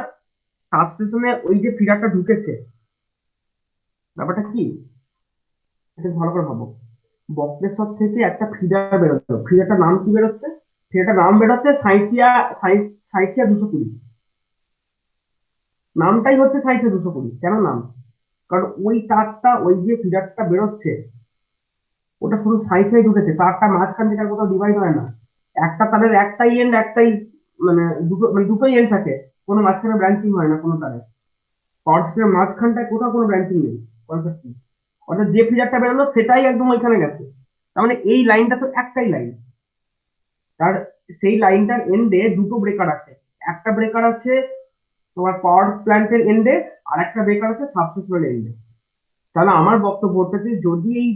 সাবস্টেশনে ওই যে ফিডারটা ঢুকেছে, ব্যাপারটা কি এটা ভালো করে ভাবো। বক্রেশ্বর থেকে একটা ফিডার বেরোচ্ছে, ফিডারটার নাম কি বেরোচ্ছে? ফিডারটার নাম বেরোচ্ছে সাঁইথিয়া 220। নামটাই হচ্ছে সাঁইথিয়া 220। কেন নাম? কারণ ওই তারটা, ওই যে ফিডারটা বেরোচ্ছে, ওটা শুধু সাঁইথিয়ায় ঢুকেছে, তারটা মাঝখান থেকে আর কোথাও ডিভাইড হয় না। একটা তারের একটাই এন্ড, একটাই মানে দুটোই এন্ড থাকে, কোনো মাঝখানে ব্রাঞ্চিং হয় না কোনো তারে। পাওয়ার সিস্টেমের মাঝখানটায় কোথাও কোনো ব্রাঞ্চিং নেই, কনসেপ্ট নেই। অর্থাৎ যে ফিডারটা বেরোলো সেটাই একদম ওইখানে গেছে। তার মানে এই লাইনটা তো একটাই লাইন, তার সেই লাইনটার এন্ডে দুটো ব্রেকার আছে। একটা ব্রেকার আছে তোমার পাওয়ার প্ল্যান্টের এন্ডে, আর একটা ব্রেকার আছে সাবস্টেশনের এন্ডে। তাহলে আমার বক্তব্য হচ্ছে যে যদি এই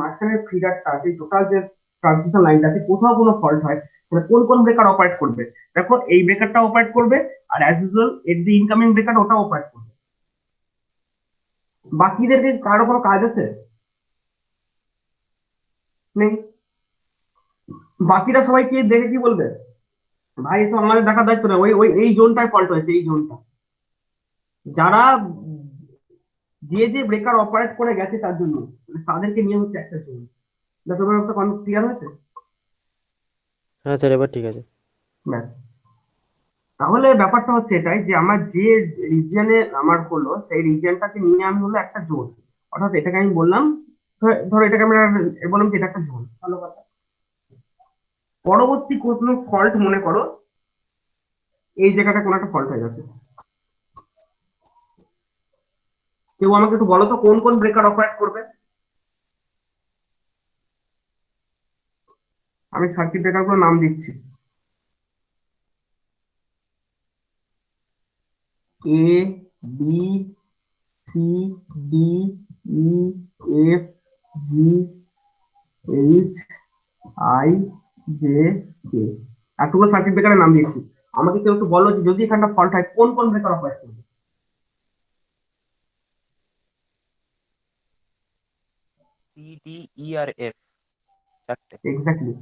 মাঝখানের ফিডারটা, যে টোটাল যে ট্রান্সমিশন লাইনটা আছে, কোথাও কোনো ফল্ট হয়, তাহলে কোন কোন ব্রেকার অপারেট করবে? দেখো এই ব্রেকারটা অপারেট করবে, আর অ্যাজ ইউজুয়াল এর যে ইনকামিং ব্রেকার ওটা অপারেট করবে। বাকিদেরকে কারো কোনো কাজ আছে? নেই। বাকিরা সবাই কি দেখে কি বলবে? ভাই তো আমাদের দেখার দায়িত্ব না, ওই ওই এই জোনটায় ফল্ট হয়েছে, এই জোনটা। যারা যে যে ব্রেকার অপারেট করে গেছে তার জন্য, মানে তাদেরকে নিয়ে হচ্ছে একটা জোন। তোমার একটা ক্লিয়ার হয়েছে? হ্যাঁ স্যার, এবার ঠিক আছে। ব্যাস। তাহলে ব্যাপারটা হচ্ছে এটাই যে আমার যে রিজিয়নে আমার হলো, সেই রিজিয়নটাকে নিয়ে আমি হলো একটা জোন। অর্থাৎ এটাকে আমি বললাম, ধরো এটাকে আমরা বললাম যে এটা একটা জোন, ভালো কথা। পরবর্তী কোনো ফল্ট মনে করো এই জায়গাটা কোনো একটা ফল্ট হয়ে গেছে, কেউ আমাকে একটু বলো তো কোন কোন ব্রেকার অপারেট করবে? আমি সার্কিট ব্রেকার গুলো নাম দিচ্ছি। A, B, C, D, E, F, G, H, I, J, K. এতগুলো সার্কিট ব্রেকারের নাম দিয়েছি। আমাকে কেউ একটু বলো যে যদি এখানটা ফল্ট হয় কোন কোন ব্রেকার অপারেট করবে? সি ডি ই আর এফ, চারটে। Exactly,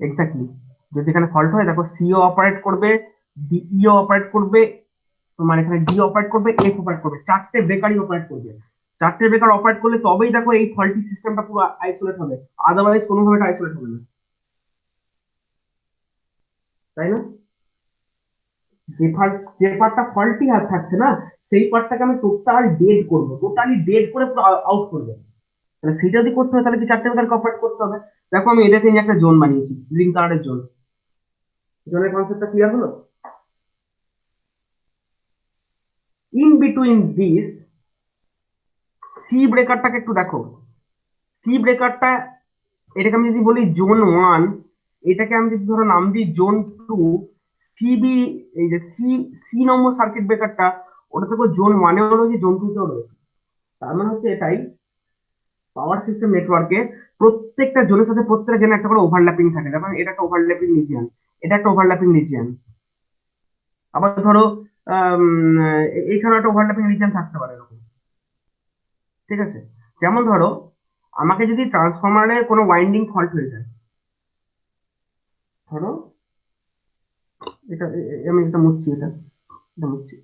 exactly. যদি এখানে ফল্ট হয় দেখো সিও অপারেট করবে, ডিইও অপারেট করবে, তোমার এখানে ডি অপারেট করবে, এফ অপারেট করবে, চারটে ব্রেকারই অপারেট করবে। চারটে ব্রেকার অপারেট করলে তবেই দেখো এই ফল্টি সিস্টেমটা পুরো আইসোলেট হবে, আদারওয়াইজ কোনোভাবে এটা আইসোলেট হবে না, তাই না? যে পার্টটা ফল্টি আর থাকছে না, সেই পার্টটাকে আমি টোটাল ডেড করবো, টোটালি ডেড করে পুরো আউট করবো। তাহলে সেটা যদি করতে হয় তাহলে কি চারটে ব্রেকার অপারেট করতে হবে? দেখো আমি এটাকে নিয়ে একটা জোন বানিয়েছি, গ্রিন কালারের জোন। জোনের কনসেপ্টটা ক্লিয়ার হলো? ইন বিটুইন দিস সি ব্রেকারটাকে একটু দেখো। সি ব্রেকারটা, এটাকে আমি যদি বলি জোন 1, এটাকে আমি যদি ধরো নাম দিই জোন 2, সিবি, এই যে সি, সি নম্বর সার্কিট ব্রেকারটা, ওটা থেকে জোন 1-এও রয়েছে, জোন 2-তেও রয়েছে। তার মানে হচ্ছে এটাই, পাওয়ার সিস্টেম নেটওয়ার্কে প্রত্যেকটা জোনের সাথে প্রত্যেকটা জোনের একটা করে ওভারল্যাপিং থাকে। যেমন এটা একটা ওভারল্যাপিং রিজিয়ন, এটা একটা ওভারল্যাপিং রিজিয়ন। আবার ধরো আম, এইখানে একটা ওভারল্যাপিং রিজিয়ন থাকতে পারে এরকম। ঠিক আছে? যেমন ধরো আমাকে যদি ট্রান্সফরমারের কোনো ওয়াইন্ডিং ফল্ট হয়ে যায়, ধরো এটা আমি এটা মুছছি, এটা মুছছি।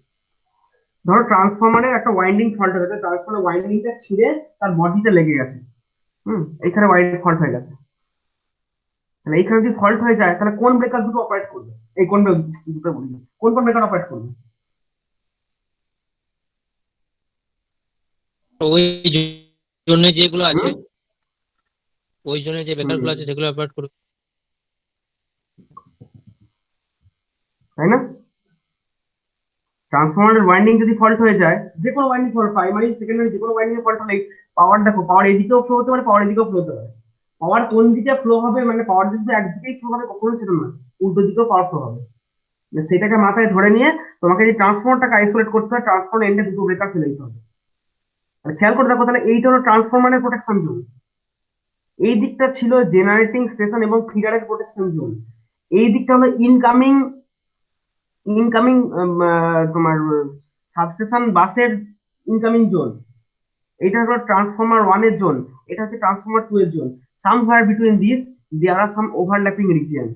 ধরো ট্রান্সফরমারের একটা ওয়াইন্ডিং ফল্ট হয়ে গেছে, ট্রান্সফরমার ওয়াইন্ডিংটা ছিঁড়ে তার বডিতে লেগে গেছে। এইখানে ওয়াইন্ডিং ফল্ট হয়ে গেছে। তাহলে এইখানে যদি ফল্ট হয়ে যায় তাহলে কোন ব্রেকার দুটো অপারেট করবে? এই কোন দুটো বলি, কোন কোন ব্রেকার অপারেট করবে? ওই জন্য যেগুলো আছে, হুম ওই জন্য যে হুম বেকার গুলো আছে সেগুলো অ্যাভয়েড করবে। তাই না? ট্রান্সফরমারের ওয়াইন্ডিং যদি ফল্ট হয়ে যায়, যে কোনো ওয়াইন্ডিং ফল্ট, প্রাইমারি সেকেন্ডারি যে কোনো ওয়াইন্ডিং ফল্ট হলে পাওয়ার, দেখো পাওয়ার এদিকেও ফ্লো হতে পারে, পাওয়ার এদিকেও ফ্লো হতে পারে। পাওয়ার কোন দিকে ফ্লো হবে, মানে পাওয়ার যদি একদিকেই ফ্লো হবে কখনো সেটা নয়, উল্টো দিকেও পাওয়ার ফ্লো হবে। সেটাকে মাথায় ধরে নিয়ে তোমাকে যে ট্রান্সফরমারটাকে আইসোলেট করতে হয়, ট্রান্সফরমার এন্ডে দুটো ব্রেকার ফেলে দিতে হবে। আর খেয়াল করে দেখো তাহলে এইটা হলো ট্রান্সফরমারের প্রোটেকশন জোন, এই দিকটা ছিল জেনারেটিং স্টেশন এবং ফিডারের প্রোটেকশন জোন, এই দিকটা হলো ইনকামিং, ইনকামিং তোমার সাবস্টেশন বাসের ইনকামিং জোন। এটা হলো ট্রান্সফরমার 1 এর জোন, এটা হচ্ছে ট্রান্সফরমার 2 এর zone. Somewhere between this there are some overlapping region.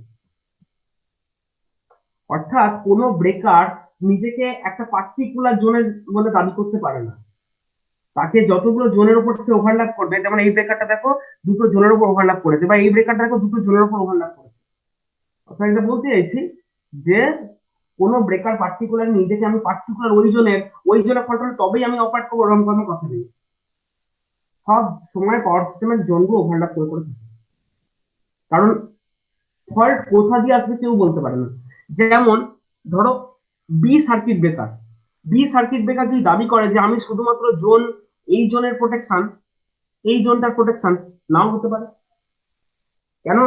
অর্থাৎ কোন ব্রেকার নিজেকে একটা পার্টিকুলার জোনের বলে দাবি করতে পারে না, তাকে যতগুলো জোনের উপর সে ওভারল্যাপ করবে, যেমন এই ব্রেকারটা দেখো দুটো জোনের উপর ওভারল্যাপ করেছে, বা এই ব্রেকারটা দেখো দুটো জোনের উপর ওভারল্যাপ করেছে। অর্থাৎ এটা বলতে চাইছি যে কোন ব্রেকার পার্টিকুলার নিজেকে আমি পার্টিকুলার ওই জোনে ফল্ট হলে তবেই আমি অপারেট করবো, এরকম কোনো কথা নেই। সব সময় পাওয়ার সিস্টেমের জোনগুলো ওভারল্যাপ করে করে থাকে, কারণ ফল্ট কোথা দিয়ে আসবে কেউ বলতে পারে না। যেমন ধরো B circuit breaker, B circuit breaker যদি দাবি করে যে আমি শুধুমাত্র জোন, এই জোনের প্রোটেকশন এই জোনটার প্রোটেকশন নাও হতে পারে। কেন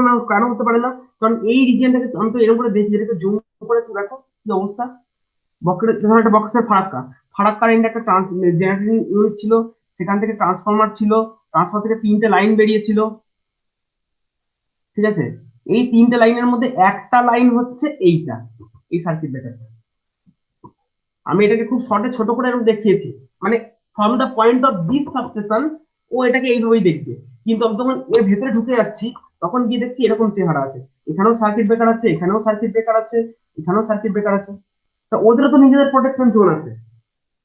হতে পারে না? কারণ এই রিজিয়নটাকে আমি তো এরকম করে দেখি, এটাকে জুম করে তো দেখো কি অবস্থা। বক্রের ধরো একটা বক্সের ফারাক্কা, ফারাক্কার এন্ডে একটা জেনারেটিং ইউনিট ছিল, সেখান থেকে ট্রান্সফরমার ছিল, ট্রান্সফার থেকে 3টে লাইন বেরিয়েছিল, ঠিক আছে? এই 3টে লাইনের মধ্যে একটা লাইন হচ্ছে এইটা, এই সার্কিট ব্রেকারটা। আমি এটাকে খুব শর্টে ছোট করে এরকম দেখিয়েছি, মানে from the point of this substation ও এটাকে এইভাবেই দেখবে। কিন্তু আমি যখন এর ভেতরে ঢুকে যাচ্ছি তখন গিয়ে দেখছি এরকম চেহারা আছে, এখানেও সার্কিট ব্রেকার আছে, এখানেও সার্কিট ব্রেকার আছে, এখানেও সার্কিট ব্রেকার আছে। তা ওদেরও তো নিজেদের প্রোটেকশন জোন আছে।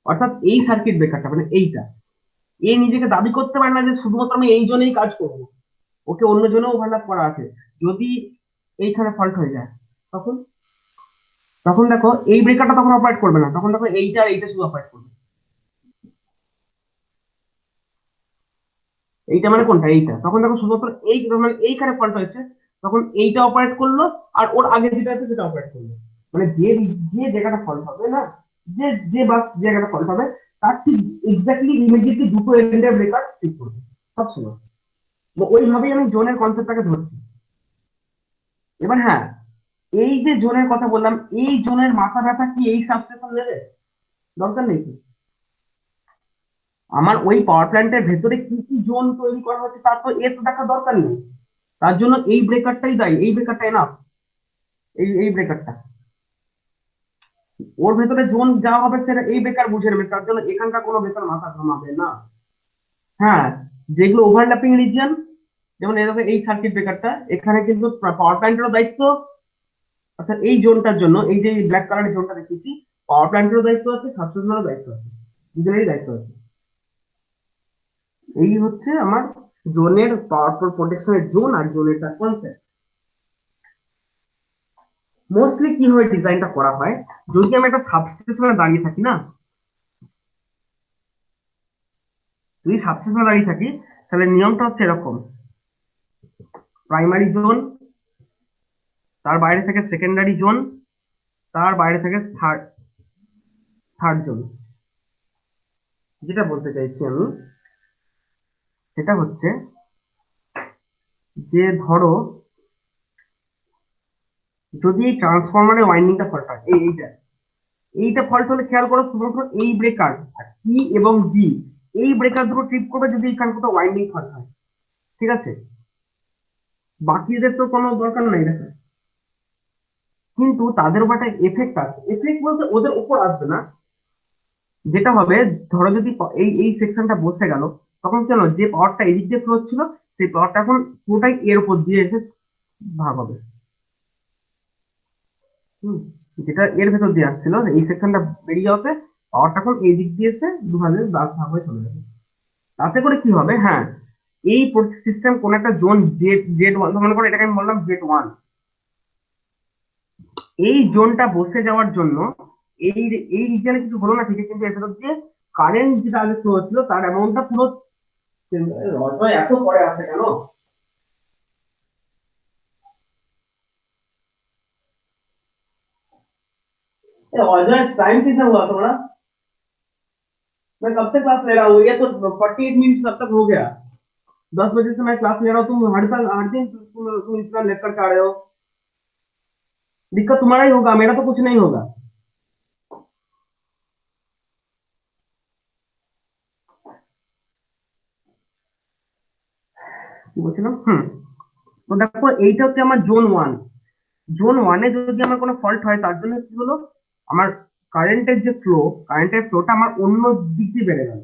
অর্থাৎ এই সার্কিট ব্রেকারটা মানে এইটা, এ নিজেকে দাবি করতে পারে না যে শুধুমাত্র আমি এই জন্যই কাজ করব, ওকে অন্য জনেও ওভারল্যাপ করা আছে। যদি এইখানে ফল্ট হয়ে যায় তখন, তখন দেখো এই ব্রেকারটা তখন অপারেট করবে না, তখন দেখো এইটা আর এইটা শুধু অপারেট করবে। এইটা মানে কোনটা? এইটা। তখন দেখো শুধুমাত্র এই মানে এইখানে ফল্ট হয়েছে, তখন এইটা অপারেট করলো আর ওর আগে যেটা আছে সেটা অপারেট করলো। মানে যে যে জায়গাটা ফল্ট হবে না, যে যে বাস জায়গাটা ফল্ট হবে তার ঠিক এক্স্যাক্টলি ইমিডিয়েটলি দুটো এন্ডের ব্রেকার ঠিক করবে সবসময়। ওইভাবেই আমি জোনের কনসেপ্টটাকে ধরছি। এবার হ্যাঁ, এই যে জোনের কথা বললাম, এই জোনের মাথা ব্যথা কি এই সাবস্টেশন নেবে? দরকার নেই তো। আমার ওই পাওয়ার প্ল্যান্টের ভেতরে কি কি জোন তৈরি করা হচ্ছে তার তো এর তো দেখার দরকার নেই। তার জন্য এই ব্রেকারটাই দায়ী, এই ব্রেকারটা এনাফ। এই ব্রেকারটা, ওর ভেতরে জোন যা হবে সেটা এই ব্রেকার বুঝে নেবে, তার জন্য এখানকার কোনো ব্রেকার মাথা ঘামাবে না। হ্যাঁ, যেগুলো ওভারল্যাপিং রিজিয়ন, যেমন এরকম এই সার্কিট ব্রেকারটা, এখানে কিন্তু পাওয়ার প্ল্যান্টেরও দায়িত্ব, অর্থাৎ এই জোনটার জন্য এই যে ব্ল্যাক কালারের জোনটা দেখেছি, পাওয়ার প্ল্যান্টেরও দায়িত্ব আছে, সাবস্টেশনেরও দায়িত্ব আছে, দুজনেরই দায়িত্ব আছে। এই হচ্ছে আমার জোনের পাওয়ার প্রোটেকশনের জোন আর জোনের তার কনসেপ্ট। মোস্টলি কিভাবে ডিজাইনটা করা হয়, যদি আমি একটা সাবস্টেশনে দাঁড়িয়ে থাকি না, যদি সাবস্টেশনে দাঁড়িয়ে থাকি তাহলে নিয়মটা হচ্ছে এরকম: প্রাইমারি জোন, তার বাইরে থেকে সেকেন্ডারি জোন, তার বাইরে থেকে থার্ড থার্ড জোন। যেটা বলতে চাইছি আমি সেটা হচ্ছে যে ধরো যদি এই ট্রান্সফরমারের ওয়াইন্ডিংটা ফল্ট হয়, এইটা এইটা ফল্ট হলে খেয়াল করো শুধুমাত্র এই ব্রেকার ই এবং জি, এই ব্রেকার দুটো ট্রিপ করবে যদি এখানে কোথাও ওয়াইন্ডিং ফল্ট হয়, ঠিক আছে? বাকিদের তো কোনো দরকার নাই দেখো। কিন্তু তাদের উপর একটা এফেক্ট আছে, এফেক্ট বলতে ওদের উপর আসবে না। যেটা হবে, ধরো যদি এই এই সেকশনটা বসে গেল, তখন কেন যে পাওয়ারটা এদিক দিয়ে ফ্লো ছিল সেই পাওয়ারটা এখন পুরোটাই এর উপর দিয়ে এসে ভাগ হবে। হুম, যেটা এর ভেতর দিয়ে আসছিল এই সেকশনটা বেরিয়ে যাওয়াতে পাওয়ারটা এখন এই দিক দিয়ে এসে দুভাগে ভাগ হয়ে চলে যাবে। তাতে করে কি হবে, হ্যাঁ, এই সিস্টেম কোন একটা জোন জেড জেড ওয়ান, মনে করো এটাকে আমি বললাম জেড ওয়ান, এই জোনটা বসে যাওয়ার জন্য এই এই রিজিয়নে কিছু হলো না ঠিক আছে, কিন্তু এর ভেতর দিয়ে কারেন্ট যেটা আগে ফ্লো হচ্ছিল তার অ্যামাউন্টটা পুরো অজয় এত পরে আসে কেন? अजय टाइम कितना हुआ तुम्हारा? मैं कब से क्लास ले रहा हूँ, ये तो 48 मिनट कब तक हो गया? 10 बजे से मैं क्लास ले रहा हूँ, तुम हर दिन तुम इतना लेट करके आ रहे हो। दिक्कत तुम्हारा ही होगा, मेरा तो कुछ नहीं होगा। কি বলছিলাম? তো দেখো এইটা হচ্ছে আমার জোন ওয়ান। জোন ওয়ানে যদি আমার কোনো ফল্ট হয় তার জন্য কি হলো, আমার কারেন্টের যে ফ্লো, কারেন্টের ফ্লোটা আমার অন্য দিক দিয়ে বেড়ে গেল।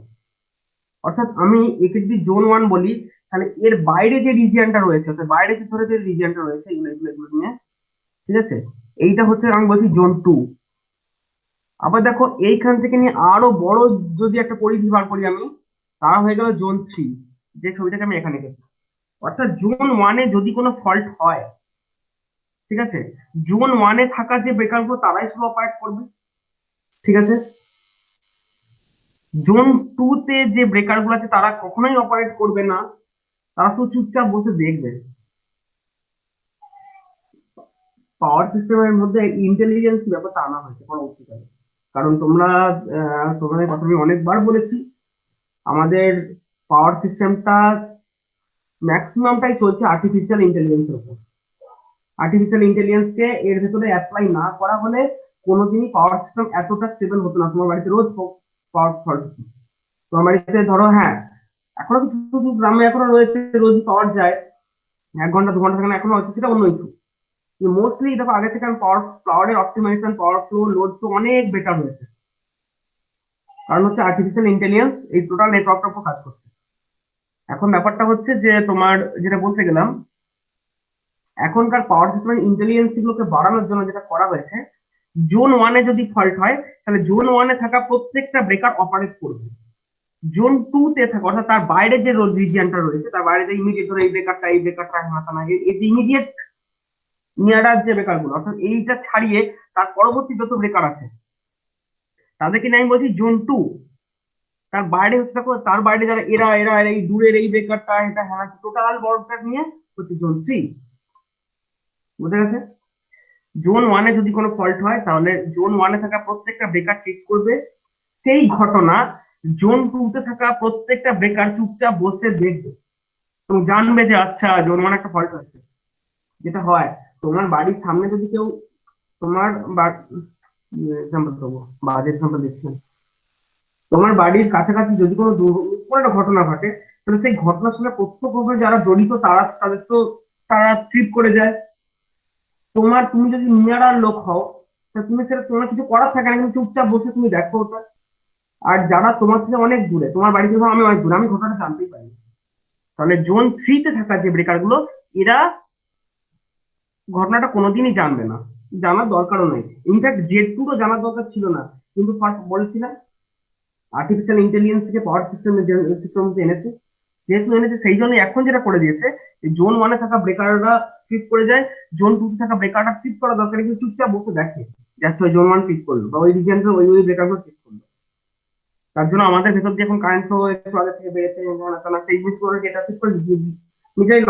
অর্থাৎ আমি একে যদি জোন ওয়ান বলি, তাহলে এর বাইরে যে রিজিয়নটা রয়েছে, অর্থাৎ বাইরে যে ধরে যে রিজিয়নটা রয়েছে এগুলো এগুলো এগুলো নিয়ে, ঠিক আছে, এইটা হচ্ছে আমি বলছি জোন টু। আবার দেখো এইখান থেকে নিয়ে আরো বড় যদি একটা পরিধি বার করি আমি, তা হয়ে গেল জোন থ্রি, যে ছবিটাকে আমি এখানে এঁকেছি। অর্থাৎ জোন ওয়ানে যদি কোনো ফল্ট হয়, ঠিক আছে, জোন ওয়ানে থাকা যে ব্রেকার গুলো তারাই শুধু অপারেট করবে, ঠিক আছে? জোন টু তে যে ব্রেকার গুলো আছে তারা কখনোই অপারেট করবে না, তারা তো চুপচাপ বসে দেখবে। পাওয়ার সিস্টেমের মধ্যে ইন্টেলিজেন্স ব্যাপারটা আনা হয়েছে পরবর্তীকালে। কারণ তোমরা তোমাদের কথা আমি অনেকবার বলেছি, আমাদের পাওয়ার সিস্টেমটা ম্যাক্সিমামটাই চলছে আর্টিফিশিয়াল ইন্টেলিজেন্সের উপর। আর্টিফিশিয়াল ইন্টেলিজেন্সকে এর ভেতরে অ্যাপ্লাই না করা হলে কোনোদিনই পাওয়ার সিস্টেম এতটা স্টেবল হতো না। তোমার বাড়িতে রোজ পাওয়ার ফল্ট হতো। তোমার বাড়িতে ধরো, হ্যাঁ এখনো কিছু কিছু গ্রামে এখনো রয়েছে রোজ পাওয়ার যায়, 1 ঘন্টা 2 ঘন্টা সেখানে এখনো হচ্ছে, সেটা অন্য ইস্যু। মোস্টলি দেখো আগে থেকে পাওয়ারের অপটিমাইজেশন, পাওয়ার ফ্লো, লোড ফ্লো অনেক বেটার হয়েছে। কারণ হচ্ছে আর্টিফিশিয়াল ইন্টেলিজেন্স এই টোটাল নেটওয়ার্কটার উপর কাজ করছে। এখন ব্যাপারটা হচ্ছে যে তোমার যেটা বলতে গেলাম, এখনকার পাওয়ার সিস্টেমের ইন্টেলিজেন্স গুলোকে বাড়ানোর জন্য যেটা করা হয়েছে, জোন 1-এ যদি ফল্ট হয় তাহলে জোন 1-এ থাকা প্রত্যেকটা ব্রেকার অপারেট করবে। জোন 2-তে থাকা অর্থাৎ তার বাইরে যে রিজিয়নটা রয়েছে, তার বাইরে যে ইমিডিয়েট ধরো এই ব্রেকারটা হাতা না, এই যে ইমিডিয়েট নিয়ারার যে ব্রেকার গুলো, অর্থাৎ এইটা ছাড়িয়ে তার পরবর্তী যত ব্রেকার আছে তাদেরকে নিয়ে আমি বলছি জোন 2। তার বাইরে হচ্ছে দেখো, তার বাইরে যারা এরা এরা এরা এই দূরের এই ব্রেকারটা এটা হ্যাঁ টোটাল বর্গটা নিয়ে হচ্ছে জোন 3। বুঝে গেছে? জোন 1-এ যদি কোনো ফল্ট হয় তাহলে জোন 1-এ থাকা প্রত্যেকটা ব্রেকার চেক করবে। সেই ঘটনা জোন 2-তে থাকা প্রত্যেকটা ব্রেকার চুপচাপ বসে দেখবে এবং জানবে যে আচ্ছা জোন 1 একটা ফল্ট হচ্ছে। যেটা হয়, তোমার বাড়ির সামনে যদি কেউ তোমার এক্সাম্পল দেবো, বাজে এক্সাম্পল দিচ্ছি না। তোমার বাড়ির কাছাকাছি যদি কোনো একটা ঘটনা ঘটে, তাহলে সেই ঘটনার সঙ্গে প্রত্যক্ষভাবে যারা জড়িত তারা ট্রিপ করে যায়। তুমি যদি নিয়ারার লোক হও, তা তোমার কিছু করার থাকে না, কিন্তু চুপচাপ বসে তুমি দেখো ওটা। আর যারা তোমার থেকে অনেক দূরে, তোমার বাড়ি থেকে আমি অনেক দূরে, আমি ঘটনাটা জানতেই পারি। তাহলে জোন 3-তে থাকা যে ব্রেকার গুলো, এরা ঘটনাটা কোনোদিনই জানবে না, জানার দরকারও নেই। ইনফ্যাক্ট জেড 2 জানার দরকার ছিল না, কিন্তু ফার্স্ট বলেছিলাম আর্টিফিশিয়াল ইন্টেলিজেন্স থেকে পাওয়ার সিস্টেম এনেছে। যেহেতু এনেছে সেই জন্য এখন যেটা করে দিয়েছে, জোন 1-এ থাকা ব্রেকাররা ফিট করে যায়, জোন 2-তে থাকা ব্রেকারটা ফিট করা দরকার, কিন্তু চুপচাপ বসে দেখে যাচ্ছে ওই জোন 1 ফিট করলো বা ওই রিজিয়নটা ওই ব্রেকারগুলো ফিট করলো। তার জন্য আমাদের ভেতর দিয়ে এখন কারেন্ট ফ্লো একটু আগে থেকে বেড়েছে, সেই জিনিসগুলো যেটা ফিট করে নিজেই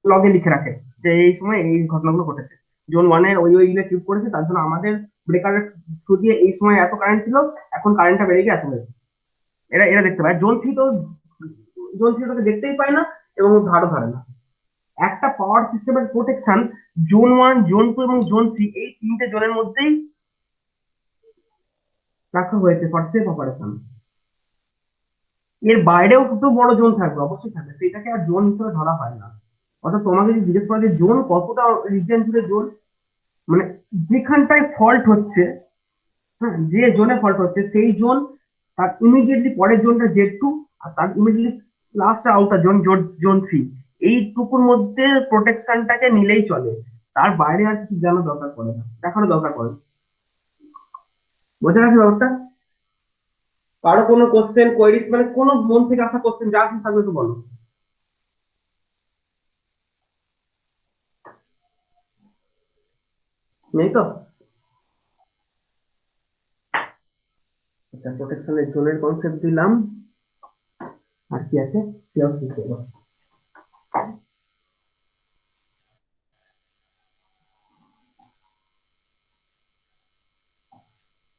লগে লিখে রাখে যে এই সময় এই ঘটনাগুলো ঘটেছে, জোন 1-এর ওইগুলো ফিট করেছে, তার জন্য আমাদের ব্রেকারের থ্রু দিয়ে এই সময় এত কারেন্ট ছিল, এখন কারেন্টটা বেড়ে গিয়ে এত হয়েছে। এরা এরা দেখতে পায়। জোন 3 তোকে দেখতেই পায় না এবং ধারও ধারে না। একটা পাওয়ার সিস্টেমের প্রোটেকশন জোন 1, জোন 2 এবং জোন 3 এই 3টে জোনের মধ্যেই রাখা হয়েছে ফর সেফ অপারেশন। এর বাইরেও দুটো বড় জোন থাকবে, অবশ্যই থাকবে, সেটাকে আর জোন হিসেবে ধরা হয় না। অর্থাৎ তোমাকে যদি জিজ্ঞেস করা যে জোন কতটা রিজিয়ন জুড়ে জোন, মানে যেখানটায় ফল্ট হচ্ছে, হ্যাঁ যে জোনে ফল্ট হচ্ছে সেই জোন, তার ইমিডিয়েটলি পরের জোনটা জেড 2, আর তার immediately last outer zone zone 3, এইটুকুর মধ্যে প্রোটেকশনটাকে নিলেই চলে। তার বাইরে আর কিছু জানার দরকার পড়ে না, দেখানোর দরকার পড়ে না। বোঝা গেছে ব্যাপারটা? কারো কোনো কোশ্চেন কোয়েরিজ, মানে কোনো মন থেকে আসা কোশ্চেন যা কিছু থাকবে তো বলো। নেই তো? আচ্ছা, প্রোটেকশনের জোনের কনসেপ্ট দিলাম, আর কি আছে?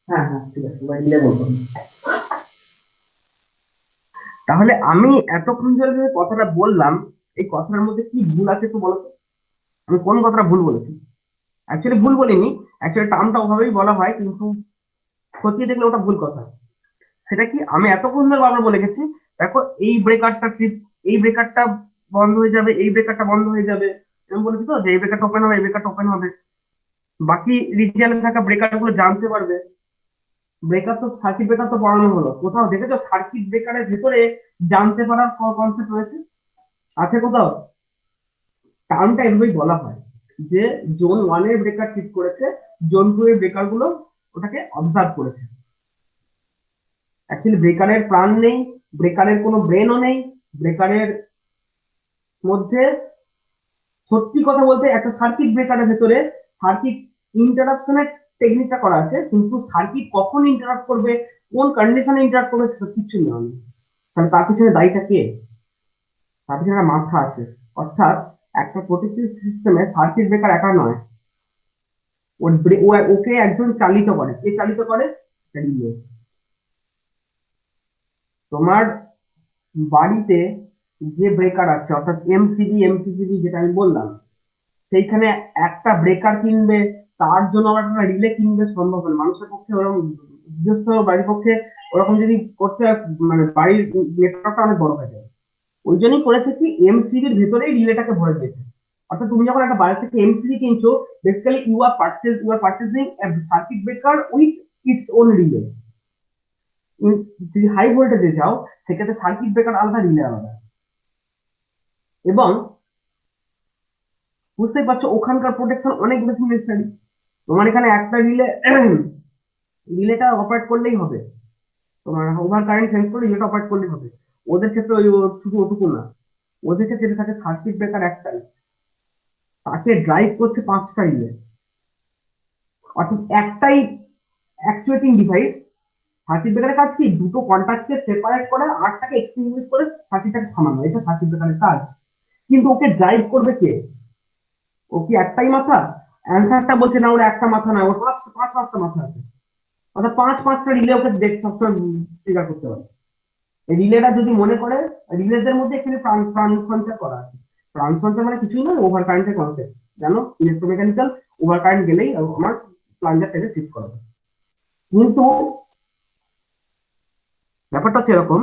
হ্যাঁ হ্যাঁ ঠিক আছে, দিলে বলবো। তাহলে আমি এতক্ষণ ধরে যে কথাটা বললাম, এই কথাটার মধ্যে কি ভুল আছে একটু বলো তো। আমি কোন কথাটা ভুল বলেছি? অ্যাকচুয়ালি ভুল বলিনি, অ্যাকচুয়ালি টার্মটা ওভাবেই বলা হয়, কিন্তু খতিয়ে দেখলে ওটা ভুল কথা। সেটা কি, আমি এতক্ষণ ধরে বারবার বলে গেছি দেখো এই ব্রেকারটা বন্ধ হয়ে যাবে, এই ব্রেকারটা বন্ধ হয়ে যাবে। আমি বলেছি তো যে এই ব্রেকারটা ওপেন হবে, এই ব্রেকারটা ওপেন হবে, বাকি রিজিয়নে থাকা ব্রেকার গুলো জানতে পারবে। সার্কিট ব্রেকার তো পড়ানো হলো, কোথাও দেখেছো সার্কিট ব্রেকারের ভেতরে জানতে পারার কনসেপ্ট রয়েছে? আছে কোথাও? টার্মটা এভাবেই বলা হয় যে জোন 1-এর ব্রেকার ঠিক করেছে, জোন 2 এর ব্রেকার গুলো ওটাকে অবজার্ভ করেছে। অ্যাকচুয়ালি ব্রেকারের প্রাণ নেই, ব্রেকারের কোনো ব্রেনও নেই। ব্রেকারের মধ্যে সত্যি কথা বলতে একটা সার্কিট ব্রেকারের ভেতরে সার্কিট ইন্টারাপশনের টেকনিকটা করা আছে, কিন্তু সার্কিট কখন ইন্টারাপ্ট করবে, কোন কন্ডিশনে ইন্টারাপ্ট করবে, সেটা কিছু নেই। তাহলে তার পিছনে দায়ীটা কে? তার পিছনে একটা মাথা আছে। অর্থাৎ একটা প্রোটেক্টিভ সিস্টেমে সার্কিট ব্রেকার একা নয়, ওকে একজন চালিত করে। কে চালিত করে? রিলে। তোমার বাড়িতে যে ব্রেকার আছে অর্থাৎ এমসিবি এমসিসিবি যেটা আমি বললাম, সেইখানে একটা ব্রেকার কিনবে, তার জন্য আবার একটা রিলে কিনবে সম্ভব নয় মানুষের পক্ষে। ওরকম গৃহস্থ বাড়ির পক্ষে ওরকম যদি করতে হয়, মানে বাড়ির নেটওয়ার্কটা অনেক বড় হয়ে যাবে। ওই জন্যই করেছে কি এমসিবির ভেতরেই রিলেটাকে ভরে দিয়েছে। অর্থাৎ তুমি যখন একটা বাইরে থেকে এমসিবি কিনছো, basically you are purchasing a circuit breaker with its own relay. যদি হাই ভোল্টেজে যাও, সেক্ষেত্রে সার্কিট ব্রেকার আলাদা, রিলে আলাদা। এবং বুঝতেই পারছো ওখানকার প্রোটেকশন অনেক বেশি নেসেসারি। তোমার এখানে একটা রিলেটা অপারেট করলেই হবে, তোমার ওভার কারেন্ট সেন্স করে রিলেটা অপারেট করলেই হবে। ওদের ক্ষেত্রে ওই শুধু ওটুকু না, ওদের ক্ষেত্রে যেটা থাকে সার্কিট ব্রেকার একটাই, তাকে ড্রাইভ করছে 5টা রিলে। অর্থাৎ একটাই অ্যাকচুয়েটিং ডিভাইস। সার্কিট ব্রেকারের কাজ কি দুটো কন্ট্যাক্টকে সেপারেট করে আরটাকে এক্সটিংগুইশ করে সার্কিটটাকে থামানো, এটা সার্কিট ব্রেকারের কাজ। কিন্তু ওকে ড্রাইভ করবে কে? ও কি একটাই মাথা? অ্যান্সারটা বলছে না, ওর একটা মাথা না, ওর পাঁচটা মাথা আছে। অর্থাৎ 5টা রিলে ওকে দেখ সবসময় ট্রিগার করতে পারে। এই রিলেটা যদি মনে করে, রিলেদের মধ্যে এখানে প্রাণ সঞ্চার করা আছে। প্রাণ সঞ্চার মানে কিছুই নয়, ওভার কারেন্টের কনসেপ্ট। জানো ইলেকট্রোমেকানিক্যাল, ওভার কারেন্ট গেলেই আমার প্লাঞ্জারটাকে শিফট করা যায়। কিন্তু ব্যাপারটা হচ্ছে এরকম,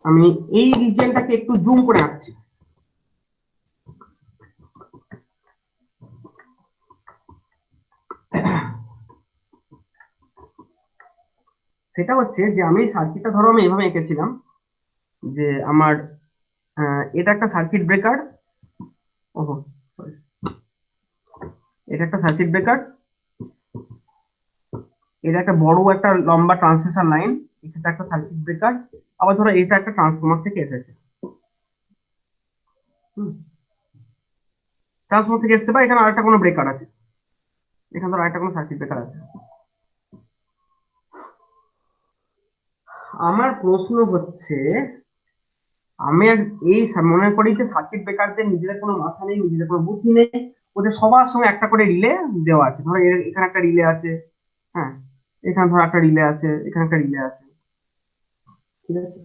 আমি এই রিজিয়নটাকে একটু জুম করে আঁকছি। সেটা হচ্ছে যে আমি সার্কিটটা ধরো আমি এভাবে এঁকেছিলাম যে আমার এটা একটা সার্কিট ব্রেকার। ওহো sorry, এটা একটা সার্কিট ব্রেকার, এটা একটা বড় একটা লম্বা ট্রান্সমিশন লাইন, এটা একটা সার্কিট ব্রেকার। আবার ধরো এটা একটা ট্রান্সফরমার থেকে এসেছে, ট্রান্সফরমার থেকে এসেছে, বা এখানে আরেকটা কোনো ব্রেকার আছে, এখানে ধরো আরেকটা কোনো সার্কিট ব্রেকার আছে। আমার প্রশ্ন হচ্ছে, আমি এই মনে করি যে সার্কিট ব্রেকারদের নিজেদের কোনো মাথা নেই, নিজেদের কোনো বুদ্ধি নেই, ওদের সবার সঙ্গে একটা করে রিলে দেওয়া আছে। ধরো এখানে একটা রিলে আছে, হ্যাঁ, এখানে ধরো একটা রিলে আছে, এখানে একটা রিলে আছে, ঠিক আছে।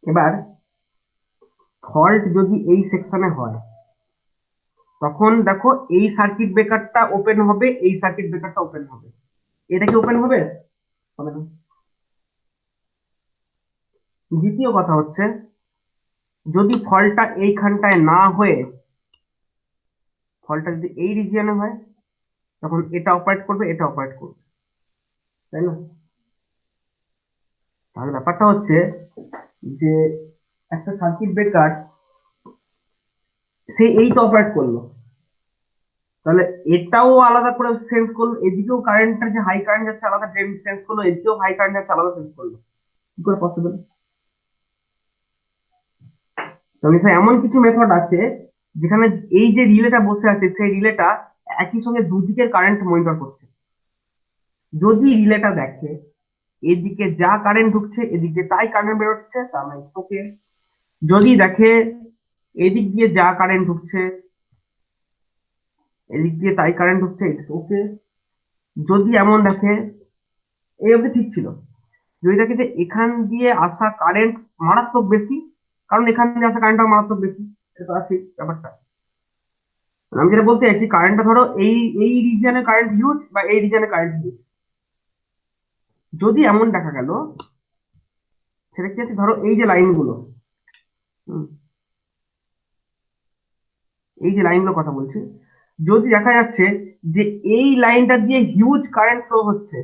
এবার ফল্ট যদি এই সেকশনে হয়, তখন দেখো এই সার্কিট ব্রেকারটা ওপেন হবে, এই সার্কিট ব্রেকারটা ওপেন হবে, এটা কি ওপেন হবে? হবে না। দ্বিতীয় কথা হচ্ছে, যদি ফলটা এইখানটায় না হয়ে ফলটা যদি এই রিজিয়নে হয়, তখন এটা অপারেট করবে, এটা অপারেট করবে, তাই না? তাহলে ব্যাপারটা হচ্ছে যে একটা সার্কিট ব্রেকার সে এই তো অপারেট করলো, তাহলে এটাও আলাদা করে সেন্স করলো, এদিকেও কারেন্টটা যে হাই কারেন্ট যাচ্ছে আলাদা সেন্স করলো, এদিকেও হাই কারেন্ট যাচ্ছে আলাদা সেন্স করলো, কি করে পসিবল? তো এমন কিছু মেথড আছে যেখানে এই যে রিলেটা বসে আছে, সেই রিলেটা একই সঙ্গে দুদিকের কারেন্ট মনিটর করছে। যদি রিলেটা দেখে এদিকে যা কারেন্ট ঢুকছে এদিকে তাই কারেন্ট বেরোচ্ছে, তার মানে ওকে। যদি দেখে এদিক দিয়ে যা কারেন্ট ঢুকছে এদিক দিয়ে তাই কারেন্ট ঢুকছে, ওকে। যদি এমন দেখে, এই অবধি ঠিক ছিল, যদি দেখে যে এখান দিয়ে আসা কারেন্ট মারাত্মক বেশি, কারণ এখান দিয়ে আসা কারেন্টটা মারাত্মক বেশি, এটা তো আছে ব্যাপারটা। আমি যেটা বলতে চাইছি, কারেন্টটা ধরো এই রিজিয়নে কারেন্ট হিউজ বা এই রিজিয়নে কারেন্ট হিউজ, যদি এমন দেখা গেল, সেটা কি আছে, ধরো এই যে লাইনগুলো, এই যে লাইনগুলো কথা বলছি, যদি দেখা যাচ্ছে যে এই লাইনটা দিয়ে হিউজ কারেন্ট ফ্লো হচ্ছে,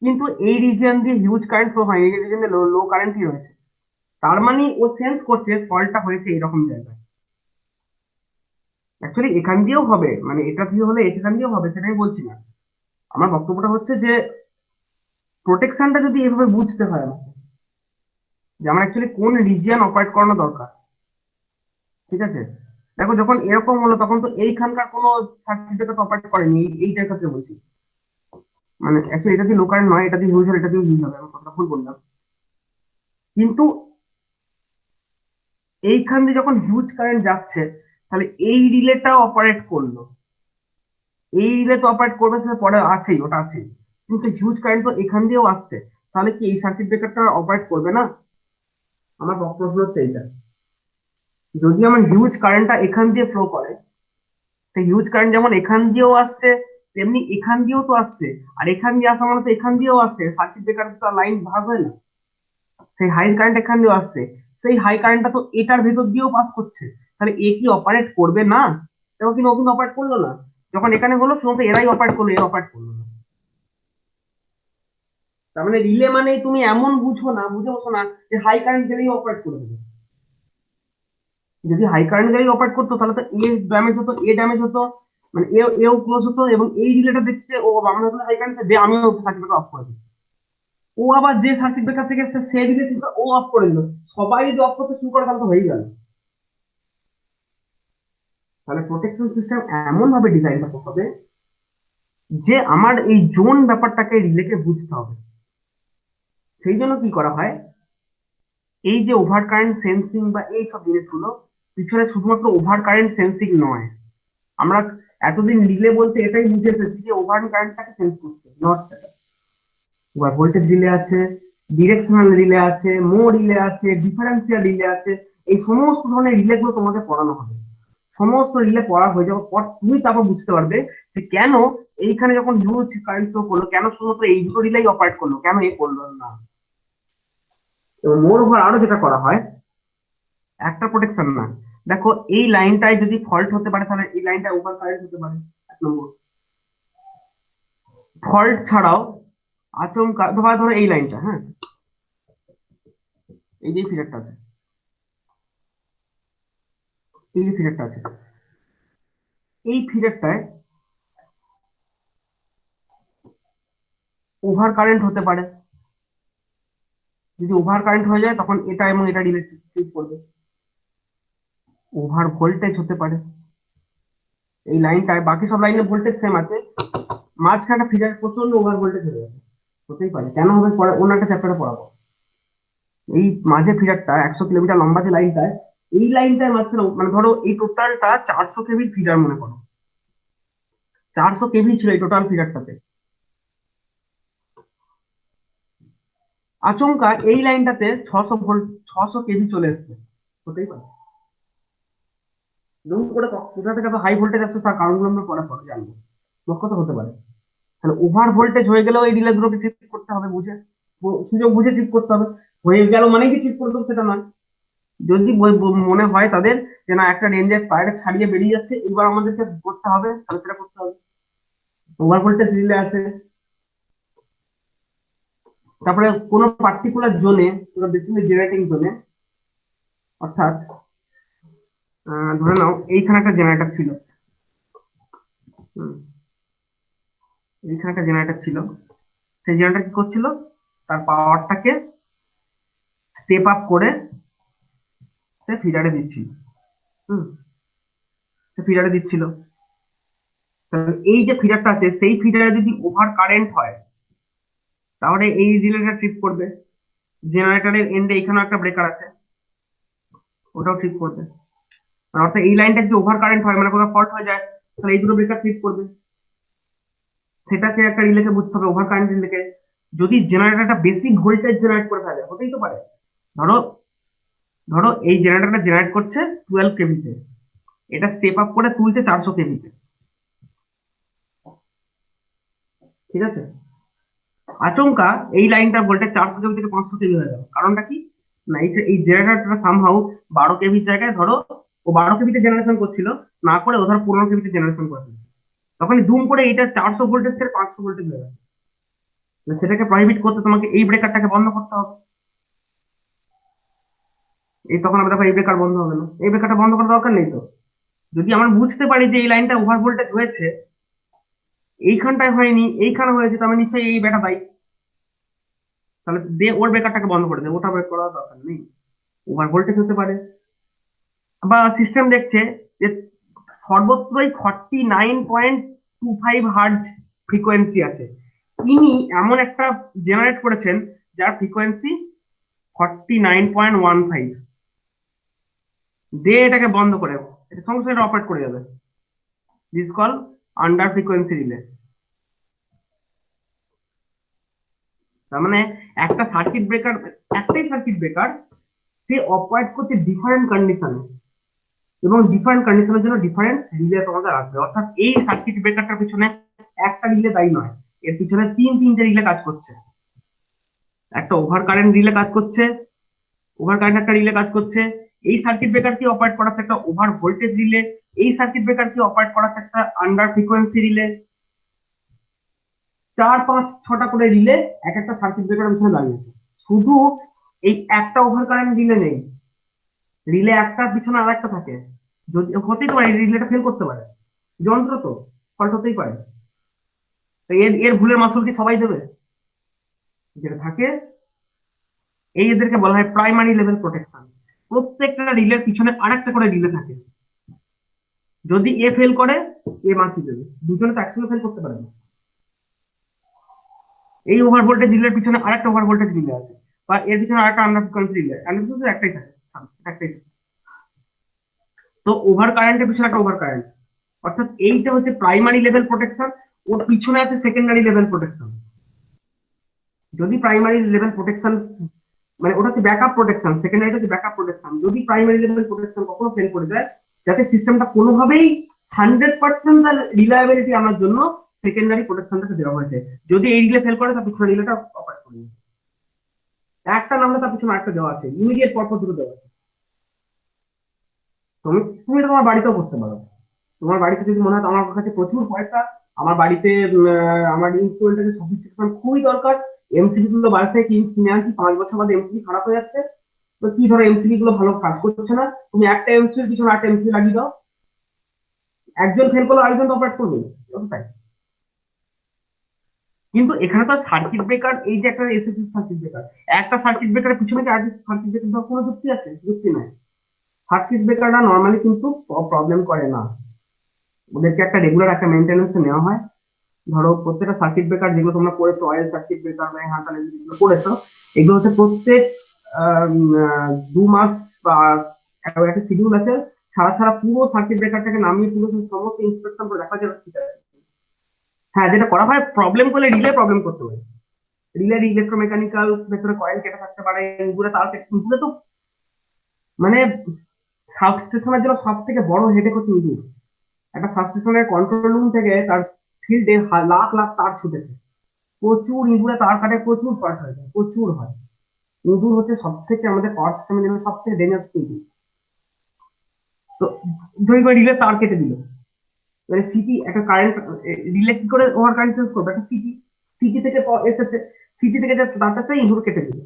কিন্তু এই রিজিয়ন দিয়ে হিউজ কারেন্ট ফ্লো হয়, এই রিজিয়নে লো কারেন্টই রয়েছে, তার মানে ও সেন্স করছে ফলটা হয়েছে এরকম জায়গায়। অ্যাকচুয়ালি এখান দিয়েও হবে, মানে এটা দিয়ে হলে এখান দিয়েও হবে, সেটাই বলছি না। আমার বক্তব্যটা হচ্ছে যে প্রোটেকশনটা যদি এভাবে বুঝতে হয় আমাকে, যে আমার অ্যাকচুয়ালি কোন রিজিয়ন অপারেট করানো দরকার, ঠিক আছে। দেখো যখন এরকম হলো, তখন তো এইখানকার কোনো সার্কিট অপারেট করেনি, এই জায়গাতে বলছি, মানে অ্যাকচুয়ালি এটা দিয়ে লো কারেন্ট নয়, এটা দিয়ে হিউজ হবে, এটা দিয়ে হিউজ হবে, আমি কথা ভুল বললাম। কিন্তু এইখান দিয়ে যখন হিউজ কারেন্ট যাচ্ছে, তাহলে এই রিলেটা অপারেট করলো, এই রিলে তো অপারেট করবে, সেটা পরে আছেই, ওটা আছেই। কিন্তু হিউজ কারেন্ট তো এখান দিয়েও আসছে, তাহলে কি এই সার্কিট ব্রেকারটা অপারেট করবে না? আমার প্রশ্ন হচ্ছে এইটা। যদি আমার হিউজ কারেন্টটা এখান দিয়ে ফ্লো করে, সেই হিউজ কারেন্ট যেমন এখান দিয়েও আসছে, তেমনি এখান দিয়েও তো আসছে, আর এখান দিয়ে আসা মানে তো এখান দিয়েও আসছে, সার্কিট ব্রেকার তো লাইন ভাগ হয় না। সেই হাই কারেন্ট এখান দিয়েও আসছে, সেই হাই কারেন্টটা তো এটার ভেতর দিয়েও পাস করছে, তাহলে এ কি অপারেট করবে না? দেখো কিন্তু ও কিন্তু অপারেট করলো না, যখন এখানে হলো শুধু এরাই অপারেট করলো, এ অপারেট করলো না। তার মানে রিলে মানে তুমি এমন বুঝো না, বুঝে বসো না যে হাই কারেন্ট গেলেই অপারেট করে দেবে। যদি হাই কারেন্ট গেলেই অপারেট করতো তাহলে তো এ ড্যামেজ হতো, এ ড্যামেজ হতো, মানে এও ক্লোজ হতো, এবং এই রিলেটা দেখছে ও আমরা হাই কারেন্ট দে, আমিও সার্কিট অফ করে দিই। ও আবার যে সার্কিট ব্রেকার থেকে এসছে সে রিলে ও অফ করে দিল, সবাই যদি অফ করতে শুরু করে তাহলে তো হয়ে গেল। তাহলে প্রোটেকশন সিস্টেম এমন ভাবে ডিজাইন করতে হবে যে আমার এই জোন ব্যাপারটাকে রিলেকে বুঝতে হবে। সেই জন্য কি করা হয়, এই যে ওভার কারেন্ট সেন্সিং বা এই সব জিনিসগুলো পিছনে শুধুমাত্র ওভার কারেন্ট সেন্সিং নয়, আমরা এতদিন রিলে বলতে এটাই বুঝে এসেছি যে ওভার কারেন্টটাকে সেন্স করছে, নট সেটা। এবার ভোল্টেজ রিলে আছে, ডিরেকশনাল রিলে আছে, মো রিলে আছে, ডিফারেন্সিয়াল রিলে আছে, এই সমস্ত ধরনের রিলে গুলো তোমাকে পড়ানো হবে। সমস্ত রিলে পড়া হয়ে যাওয়ার পর তুমি তারপর বুঝতে পারবে যে কেন এইখানে যখন হিউজ কারেন্ট ফ্লো করলো, কেন শুধুমাত্র এই দুটো রিলেই অপারেট করলো, কেন এ করলো না। এবং মোর ওভার আরো যেটা করা হয়, একটা প্রোটেকশন না, দেখো এই লাইনটায় যদি ফল্ট হতে পারে তাহলে এই লাইনটা ওভার কারেন্ট হতে পারে, এক নম্বর। ফল্ট ছাড়াও আচমকা ধরো এই লাইনটা, হ্যাঁ, এই যে ফিগারটা আছে, এই যে ফিগারটা আছে, এই ফিগারটায় ওভার কারেন্ট হতে পারে। যদি ওভার কারেন্ট হয়ে যায় তখন এটা এবং এটা রিলেটেড করবে। ওভার ভোল্টেজ হতে পারে, এই লাইনটায় বাকি সব লাইনে ভোল্টেজ সেম আছে, মাঝখানে ফিগার প্রচন্ড ওভার ভোল্টেজ হয়ে যাবে, হতেই পারে। কেন হবে পরে অন্য একটা চ্যাপ্টারে পড়াবো। এই মাঝে ফিডারটা 100 কিলোমিটার লম্বা যে লাইনটায়, এই লাইনটায় মাঝখানে মানে ধরো এই টোটালটা 400 কেভির ফিডার মনে করো, 400 কেভি ছিল এই টোটাল ফিডারটাতে, আচমকা এই লাইনটাতে 600 ভোল্ট 600 কেভি চলে এসছে, হতেই পারে। দুম করে কোথা থেকে হাই ভোল্টেজ আসছে তার কারণগুলো আমরা পরে পরে জানবো, মোট কথা হতে পারে। তাহলে ওভার ভোল্টেজ হয়ে গেলেও এই রিলে গুলোকে ঠিক করতে হবে, বুঝে সুযোগ বুঝে ঠিক করতে হবে। হয়ে গেল মানে কি ঠিক করে দেবো সেটা নয়, যদি মনে হয় তাদের যে না একটা রেঞ্জের বাইরে ছাড়িয়ে বেরিয়ে যাচ্ছে, এবার আমাদেরকে করতে হবে, তাহলে সেটা করতে হবে। ওভার ভোল্টেজ রিলে আছে, তারপরে কোনো পার্টিকুলার জোনে, বেসিক্যালি জেনারেটিং জোনে, অর্থাৎ ধরে নাও এইখানে একটা জেনারেটর ছিল, হুম, এইখানে একটা জেনারেটর ছিল, সেই জেনারেটর কি করছিল, তার পাওয়ারটাকে স্টেপ আপ করে সে ফিডারে দিচ্ছিল, হুম, সে ফিডারে দিচ্ছিল। তাহলে এই যে ফিডারটা আছে সেই ফিডারে যদি ওভার কারেন্ট হয় তাহলে এই রিলেটা ট্রিপ করবে, জেনারেটরের এন্ডে এখানেও একটা ব্রেকার আছে, ওটাও ট্রিপ করবে। মানে অর্থাৎ এই লাইনটা যদি ওভার কারেন্ট হয় মানে কোথাও ফল্ট হয়ে যায়, তাহলে এই দুটো ব্রেকার ট্রিপ করবে। সেটাকে একটা রিলেকে বুঝতে হবে, ওভার কারেন্ট রিলেকে। যদি জেনারেটরটা বেশি ভোল্টেজ জেনারেট করে থাকে, হতেই তো পারে, ধরো ধরো এই জেনারেটরটা জেনারেট করছে 12 কেভিতে, এটা স্টেপ আপ করে তুলছে 400 কেভিতে, ঠিক আছে। আচমকা এই লাইনটা ভোল্টেজ 400 কেভি থেকে 500 কেভি হয়ে গেল, কারণটা কি, না এই জেনারেটরটা সামহাউ 12 কেভির জায়গায় ধরো ও 12 কেভিতে জেনারেশন করছিল, না করে ও ধরো 15 কেভিতে জেনারেশন করেছিল, তখন ধুম করে এটা 400 ভোল্টেজ থেকে 500 ভোল্টেজ হয়ে গেছে। সেটাকে প্রহিবিট করতে তোমাকে এই ব্রেকারটাকে বন্ধ করতে হবে। এই তখন আমরা দেখো এই ব্রেকার বন্ধ হবে না, এই ব্রেকারটা বন্ধ করার দরকার নেই তো। যদি আমরা বুঝতে পারি যে এই লাইনটা ওভার ভোল্টেজ হয়েছে, এইখানটায় হয়নি এইখানে হয়েছে, তার মানে নিশ্চয়ই এই ব্যাটা দায়ী, তাহলে দে ওর ব্রেকারটাকে বন্ধ করে দে, ওটা ব্রেক করার দরকার নেই। ওভার ভোল্টেজ হতে পারে, বা সিস্টেম দেখছে যে সর্বত্রই 49.25 হার্জ ফ্রিকোয়েন্সি আছে, ইনি এমন একটা জেনারেট করেছেন যার ফ্রিকোয়েন্সি 49.15, দে এটাকে বন্ধ করে, এটা সঙ্গে সঙ্গে অপারেট করে যাবে, this call under frequency relay. তার মানে একটা সার্কিট ব্রেকার, একটাই সার্কিট ব্রেকার, সে অপারেট করছে ডিফারেন্ট কন্ডিশনে, এবং ডিফারেন্ট কন্ডিশনের জন্য ডিফারেন্ট রিলে তোমাদের আসবে। অর্থাৎ এই সার্কিট ব্রেকারটার পিছনে একটা রিলে দায়ী নয়, এর পিছনে তিনটে রিলে কাজ করছে। একটা ওভার কারেন্ট রিলে কাজ করছে, ওভার কারেন্ট একটা রিলে কাজ করছে, এই সার্কিট ব্রেকার কি অপারেট করাচ্ছে একটা ওভার ভোল্টেজ রিলে, এই সার্কিট ব্রেকার কি অপারেট করাচ্ছে একটা আন্ডার ফ্রিকোয়েন্সি রিলে। 4 5 6টা করে রিলে এক একটা সার্কিট ব্রেকারের পিছনে দাঁড়িয়েছে। শুধু এই একটা ওভার কারেন্ট রিলে নেই, রিলে একটার পিছনে আর একটা থাকে। যদি হতেই পারে রিলেটা ফেল করতে পারে, যন্ত্র তো ফল্ট হতেই পারে। তো এর এর ভুলের মাসুল কি সবাই দেবে? যেটা থাকে এই এদেরকে বলা হয় প্রাইমারি লেভেল প্রোটেকশন। প্রত্যেকটা রিলের পিছনে আরেকটা করে রিলে থাকে, যদি এ ফেল করে এ মাসি দেবে, দুজনে তো একসঙ্গে ফেল করতে পারে না। এই ওভার ভোল্টেজ রিলের পিছনে আরেকটা ওভার ভোল্টেজ রিলে আছে, বা এর পিছনে আরেকটা under frequency relay, under frequency একটাই থাকে, একটাই থাকে। তো ওভার কারেন্টের পিছনে একটা ওভার কারেন্ট, অর্থাৎ এইটা হচ্ছে প্রাইমারি লেভেল প্রোটেকশন, ওর পিছনে আছে সেকেন্ডারি লেভেল প্রোটেকশন। যদি প্রাইমারি লেভেল প্রোটেকশন মানে ওটা হচ্ছে ব্যাকআপ প্রোটেকশন, সেকেন্ডারি হচ্ছে ব্যাকআপ প্রোটেকশন। যদি প্রাইমারি লেভেল প্রোটেকশন কখনো ফেল করে যায়, যাতে সিস্টেমটা কোনোভাবেই 100% তার রিলায়েবিলিটি আনার জন্য সেকেন্ডারি প্রোটেকশনটাকে দেওয়া হয়েছে। যদি এই রিলে ফেল করে তার পিছনে রিলেটা অপারেট করে, একটা নামলে তার পিছনে আরেকটা দেওয়া আছে, ইমিডিয়েট পরপর দুটো দেওয়া আছে। তুমি তুমি এটা তোমার বাড়িতেও করতে পারো। তোমার বাড়িতে যদি মনে হয় আমার কাছে প্রচুর পয়সা, আমার বাড়িতে আমার ইনস্ট্রুমেন্টের সফিস্টিকেশন খুবই দরকার, এমসিবি গুলো বাইরে থেকে কিনে আনছি, 5 বছর বাদে এমসিবি খারাপ হয়ে যাচ্ছে, তো কি ধরো এমসিবি গুলো ভালো কাজ করছে না, তুমি একটা এমসিবির পিছনে একটা এমসিবি লাগিয়ে দাও, একজন ফেল করলে আরেকজন তো অপারেট করবে, তাই। কিন্তু এখানে তো সার্কিট ব্রেকার, এই যে একটা এসএসসি সার্কিট ব্রেকার, একটা সার্কিট ব্রেকারের পিছনে কি আরেকটা সার্কিট ব্রেকার কোনো যুক্তি আছে? যুক্তি নাই। সার্কিট ব্রেকাররা নর্মালি কিন্তু প্রবলেম করে না, ওদেরকে একটা রেগুলার একটা মেনটেন্যান্স নেওয়া হয়। ধরো প্রত্যেকটা সার্কিট ব্রেকার যেগুলো তোমরা পড়েছো, অয়েল সার্কিট ব্রেকার বা হালকা যেগুলো পড়েছো, এগুলো হচ্ছে প্রত্যেক 2 মাস বা একটা শিডিউল আছে, ছাড়া ছাড়া পুরো সার্কিট ব্রেকারটাকে নামিয়ে পুরো সমস্ত ইন্সপেকশন করে দেখা যাবে ঠিক আছে। হ্যাঁ, যেটা করা হয়, প্রবলেম করলে রিলে প্রবলেম করতে পারে, রিলে ইলেকট্রোমেকানিক্যাল ভেতরে কয়েল কেটে থাকতে পারে, এগুলো তার এগুলো তো মানে সাবস্টেশনের জন্য সব থেকে বড় হেডেক হচ্ছে ইঁদুর। একটা সাবস্টেশনের কন্ট্রোল রুম থেকে তার ফিল্ডে লাখ লাখ তার ছুটেছে, প্রচুর ইঁদুরে তার কাটে, প্রচুর পার্ট হয়ে যায়, প্রচুর হয়। ইঁদুর হচ্ছে সব থেকে আমাদের পাওয়ার সিস্টেমের জন্য সব থেকে ডেঞ্জারাস ইঁদুর। তো ধরি করে রিলে তার কেটে দিল, মানে সিটি একটা কারেন্ট রিলে কি করে ওভার কারেন্ট চেঞ্জ করবে, একটা সিটি, সিটি থেকে এসেছে, সিটি থেকে যে তারটা ইঁদুর কেটে দিল,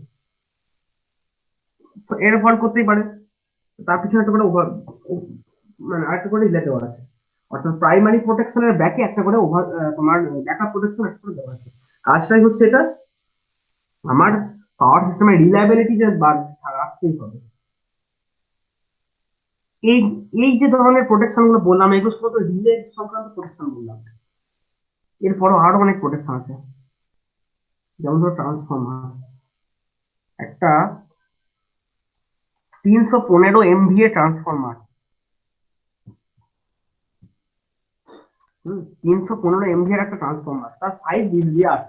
তো এর ফল করতেই পারে। তার পিছনে একটা করে ওভার মানে আরেকটা করে রিলে দেওয়া আছে, অর্থাৎ প্রাইমারি প্রোটেকশনের ব্যাকে একটা করে ওভার তোমার ব্যাকআপ প্রোটেকশন একটা করে দেওয়া আছে। কাজটাই হচ্ছে এটা, আমার পাওয়ার সিস্টেমের রিলায়েবিলিটি যে রাখতেই হবে। এই এই যে ধরনের প্রোটেকশন গুলো বললাম, এগুলো শুধু রিলে সংক্রান্ত প্রোটেকশন বললাম, এরপরও আরো অনেক প্রোটেকশন আছে। যেমন ধরো ট্রান্সফর্মার, একটা 315 MVA ট্রান্সফর্মার, 315 MVA একটা ট্রান্সফর্মার, তার সাইজ বিলিয়ার,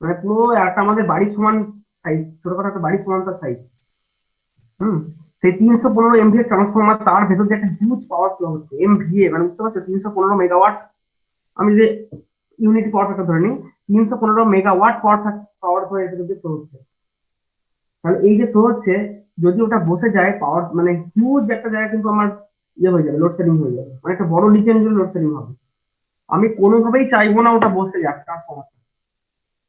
মানে পুরো একটা আমাদের বাড়ির সমান সাইজ, ছোটখাটো একটা বাড়ির সমান তার সাইজ। হুম সেই 315 MVA ট্রান্সফর্মার, তার ভেতর যে একটা হিউজ পাওয়ার ফ্লো হচ্ছে, MVA মানে বুঝতে পারছো, 315 মেগাওয়াট। আমি যে ইউনিটি পাওয়ার ফ্যাক্টর ধরে নিই, 315 মেগাওয়াট পাওয়ার ধরে এটা যদি ফ্লো হচ্ছে, তাহলে এই যে ফ্লো হচ্ছে, যদি ওটা বসে যায় পাওয়ার মানে হিউজ একটা জায়গা কিন্তু আমার ইয়ে হয়ে যাবে, লোডশেডিং হয়ে যাবে, মানে একটা বড় লিচেন লোডশেডিং হবে। আমি কোনোভাবেই চাইবো না ওটা বসে যাক ট্রান্সফর্মার।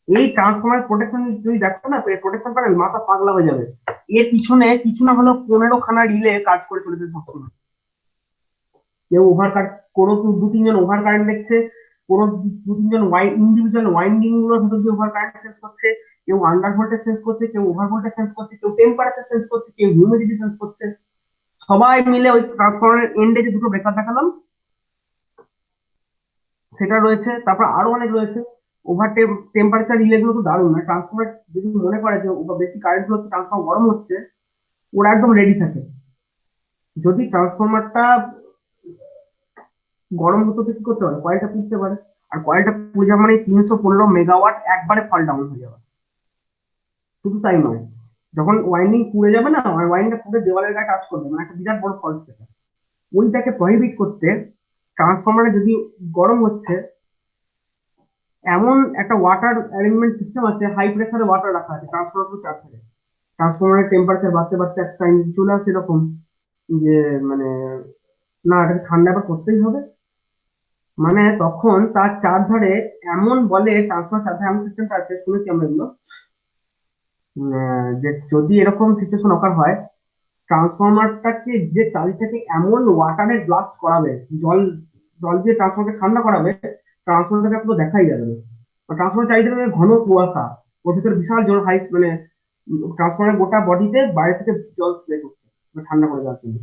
এই ট্রান্সফর্মার প্রোটেকশন যদি দেখো না, প্রোটেকশন পাবেন, মাথা পাগলা হয়ে যাবে। এর পিছনে কিছু না হলেও 15খানা রিলে কাজ করে চলেছে সবসময়। কেউ ওভার কাট, কোনো 2 3 জন ওভার কারেন্ট দেখছে, কোনো 2 3 জন ইন্ডিভিজুয়াল ওয়াইন্ডিং গুলোর ভেতর দিয়ে ওভার কারেন্ট সেন্স করছে, কেউ আন্ডার ভোল্টেজ সেন্স করছে, কেউ ওভার ভোল্টেজ সেন্স করছে, কেউ টেম্পারেচার সেন্স করছে, কেউ হিউমিডিটি সেন্স করছে। সবাই মিলে ওই ট্রান্সফর্মারের এন্ডে যে দুটো ব্রেকার দেখালাম সেটা রয়েছে। তারপর আরো অনেক রয়েছে। ওভার টেম্পারেচার রিলে গুলো তো দারুণ, মানে ট্রান্সফর্মার যদি মনে করে যে বেশি কারেন্ট হচ্ছে, ট্রান্সফর্মার গরম হচ্ছে, ওরা একদম রেডি থাকে। যদি ট্রান্সফর্মারটা গরম হতে কি করতে পারে, কয়েলটা পুড়তে পারে, আর কয়েলটা পুড়ে যাওয়া মানে 315 মেগাওয়াট একবারে ফল ডাউন হয়ে যাবে। শুধু তাই নয়, যখন ওয়াইন্ডিং পুড়ে যাবে না, ওয়াইন্ডিংটা পুরো দেওয়ালের গায়ে টাচ করবে, মানে একটা বিরাট বড় ফল্ট সেটা। ওইটাকে প্রহিবিট করতে ট্রান্সফরমারে যদি গরম হচ্ছে, এমন একটা ওয়াটার অ্যারেঞ্জমেন্ট সিস্টেম আছে, হাই প্রেসারে ওয়াটার রাখা আছে ট্রান্সফরমার চার থাকে। ট্রান্সফরমারের টেম্পারেচার বাড়তে বাড়তে একটা টাইম চলে আসে এরকম যে মানে না, এটাকে ঠান্ডা আবার করতেই হবে। মানে তখন তার চারধারে এমন বলে, ট্রান্সফার চারধারে এমন সিস্টেমটা আছে, শুনেছি আমরা এগুলো, যে যদি এরকম সিচুয়েশন অকার হয়, ট্রান্সফরমারটাকে যে চারিটাকে এমন ওয়াটারের ব্লাস্ট করাবে, জল জল দিয়ে ট্রান্সফরমারকে ঠান্ডা করাবে, ট্রান্সফরমারটাকে পুরো দেখাই যাবে না। ট্রান্সফরমার চারিদিকে ঘন কুয়াশা, ওর ভিতরে বিশাল জল হাই, মানে ট্রান্সফরমারের গোটা বডিতে বাইরে থেকে জল স্প্রে করছে ঠান্ডা করে দেওয়ার জন্য।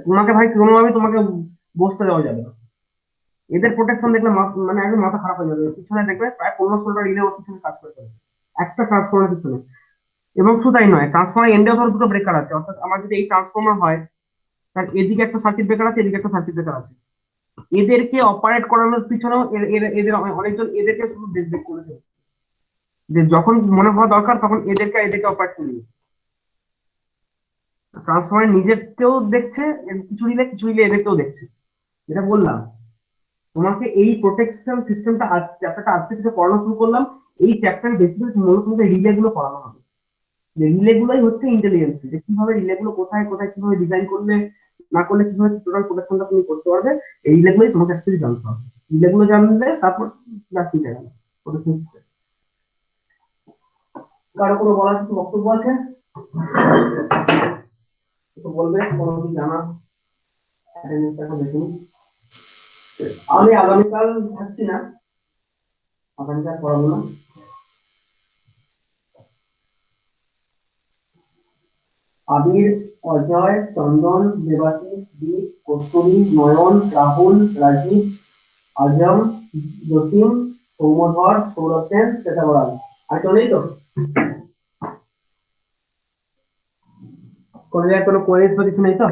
তোমাকে ভাই কোনোভাবে তোমাকে বসতে দেওয়া যাবে না। এদের প্রোটেকশন দেখলে মানে একদম মাথা খারাপ হয়ে যাবে। পিছনে দেখবে প্রায় 15-16টা রিলে ওর পিছনে কাজ করে চলেছে, একটা ট্রান্সফরমার পিছনে। এবং শুধু তাই নয়, ট্রান্সফরমার এন্ডে ধর দুটো ব্রেকার আছে, অর্থাৎ আমার যদি এই ট্রান্সফরমার হয়, তার এদিকে একটা সার্কিট ব্রেকার আছে, এদিকে একটা সার্কিট ব্রেকার আছে। এদেরকে অপারেট করানোর পিছনেও এদের অনেকজন এদেরকে শুধু দেখ করেছে, যে যখন মনে হওয়া দরকার তখন এদেরকে অপারেট করে নিবে। ট্রান্সফরমার নিজেকেও দেখছে, কিছু রিলে এদেরকেও দেখছে। যেটা বললাম তোমাকে, এই প্রোটেকশন সিস্টেমটা চ্যাপ্টারটা আজকে থেকে পড়ানো শুরু করলাম। এই চ্যাপ্টার বেসিক্যালি মূলত তোমাকে রিলে গুলো পড়ানো হবে। যে রিলে গুলোই হচ্ছে ইন্টেলিজেন্স, যে কিভাবে রিলে গুলো কোথায় কোথায় কিভাবে ডিজাইন করলে, না করলে কিভাবে টোটাল প্রোটেকশনটা তুমি করতে পারবে, এই রিলে গুলোই তোমাকে অ্যাকচুয়ালি জানতে হবে। রিলে গুলো জানলে তারপর জাস্ট ঠিক আছে প্রোটেকশন। কারো কোনো বলার কিছু বক্তব্য আছে? কিছু বলবে, কোনো কিছু জানা? আমি আগামীকাল থাকছি না, আগামীকাল পড়াবো না। আবির, অজয়, চন্দন, দেবাশিস, দীপ, কস্তুরী, নয়ন, রাহুল, রাজীব, আজম, জসিম, সৌম্যধর, সৌরভ সেন, সেটা বলাল। আর কেউ নেই তো? কোনো জায়গায় কোনো কোয়েরিজ বা কিছু নেই তো?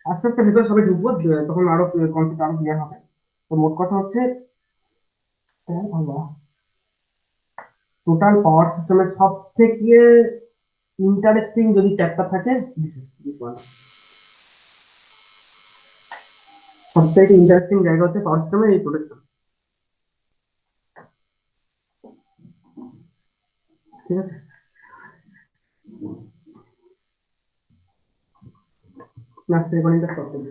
আস্তে আস্তে ভিতরে সবাই ঢুকবো, তখন আরো কনসেপ্ট আরো ক্লিয়ার হবে। তো মোট কথা হচ্ছে, টোটাল পাওয়ার সিস্টেমের সব থেকে ইন্টারেস্টিং যদি চ্যাপ্টার থাকে, সব থেকে ইন্টারেস্টিং জায়গা হচ্ছে পাওয়ার সিস্টেমের এই প্রোটেকশন। ঠিক আছে, না রেকর্ডিংটা স্টপ করবি।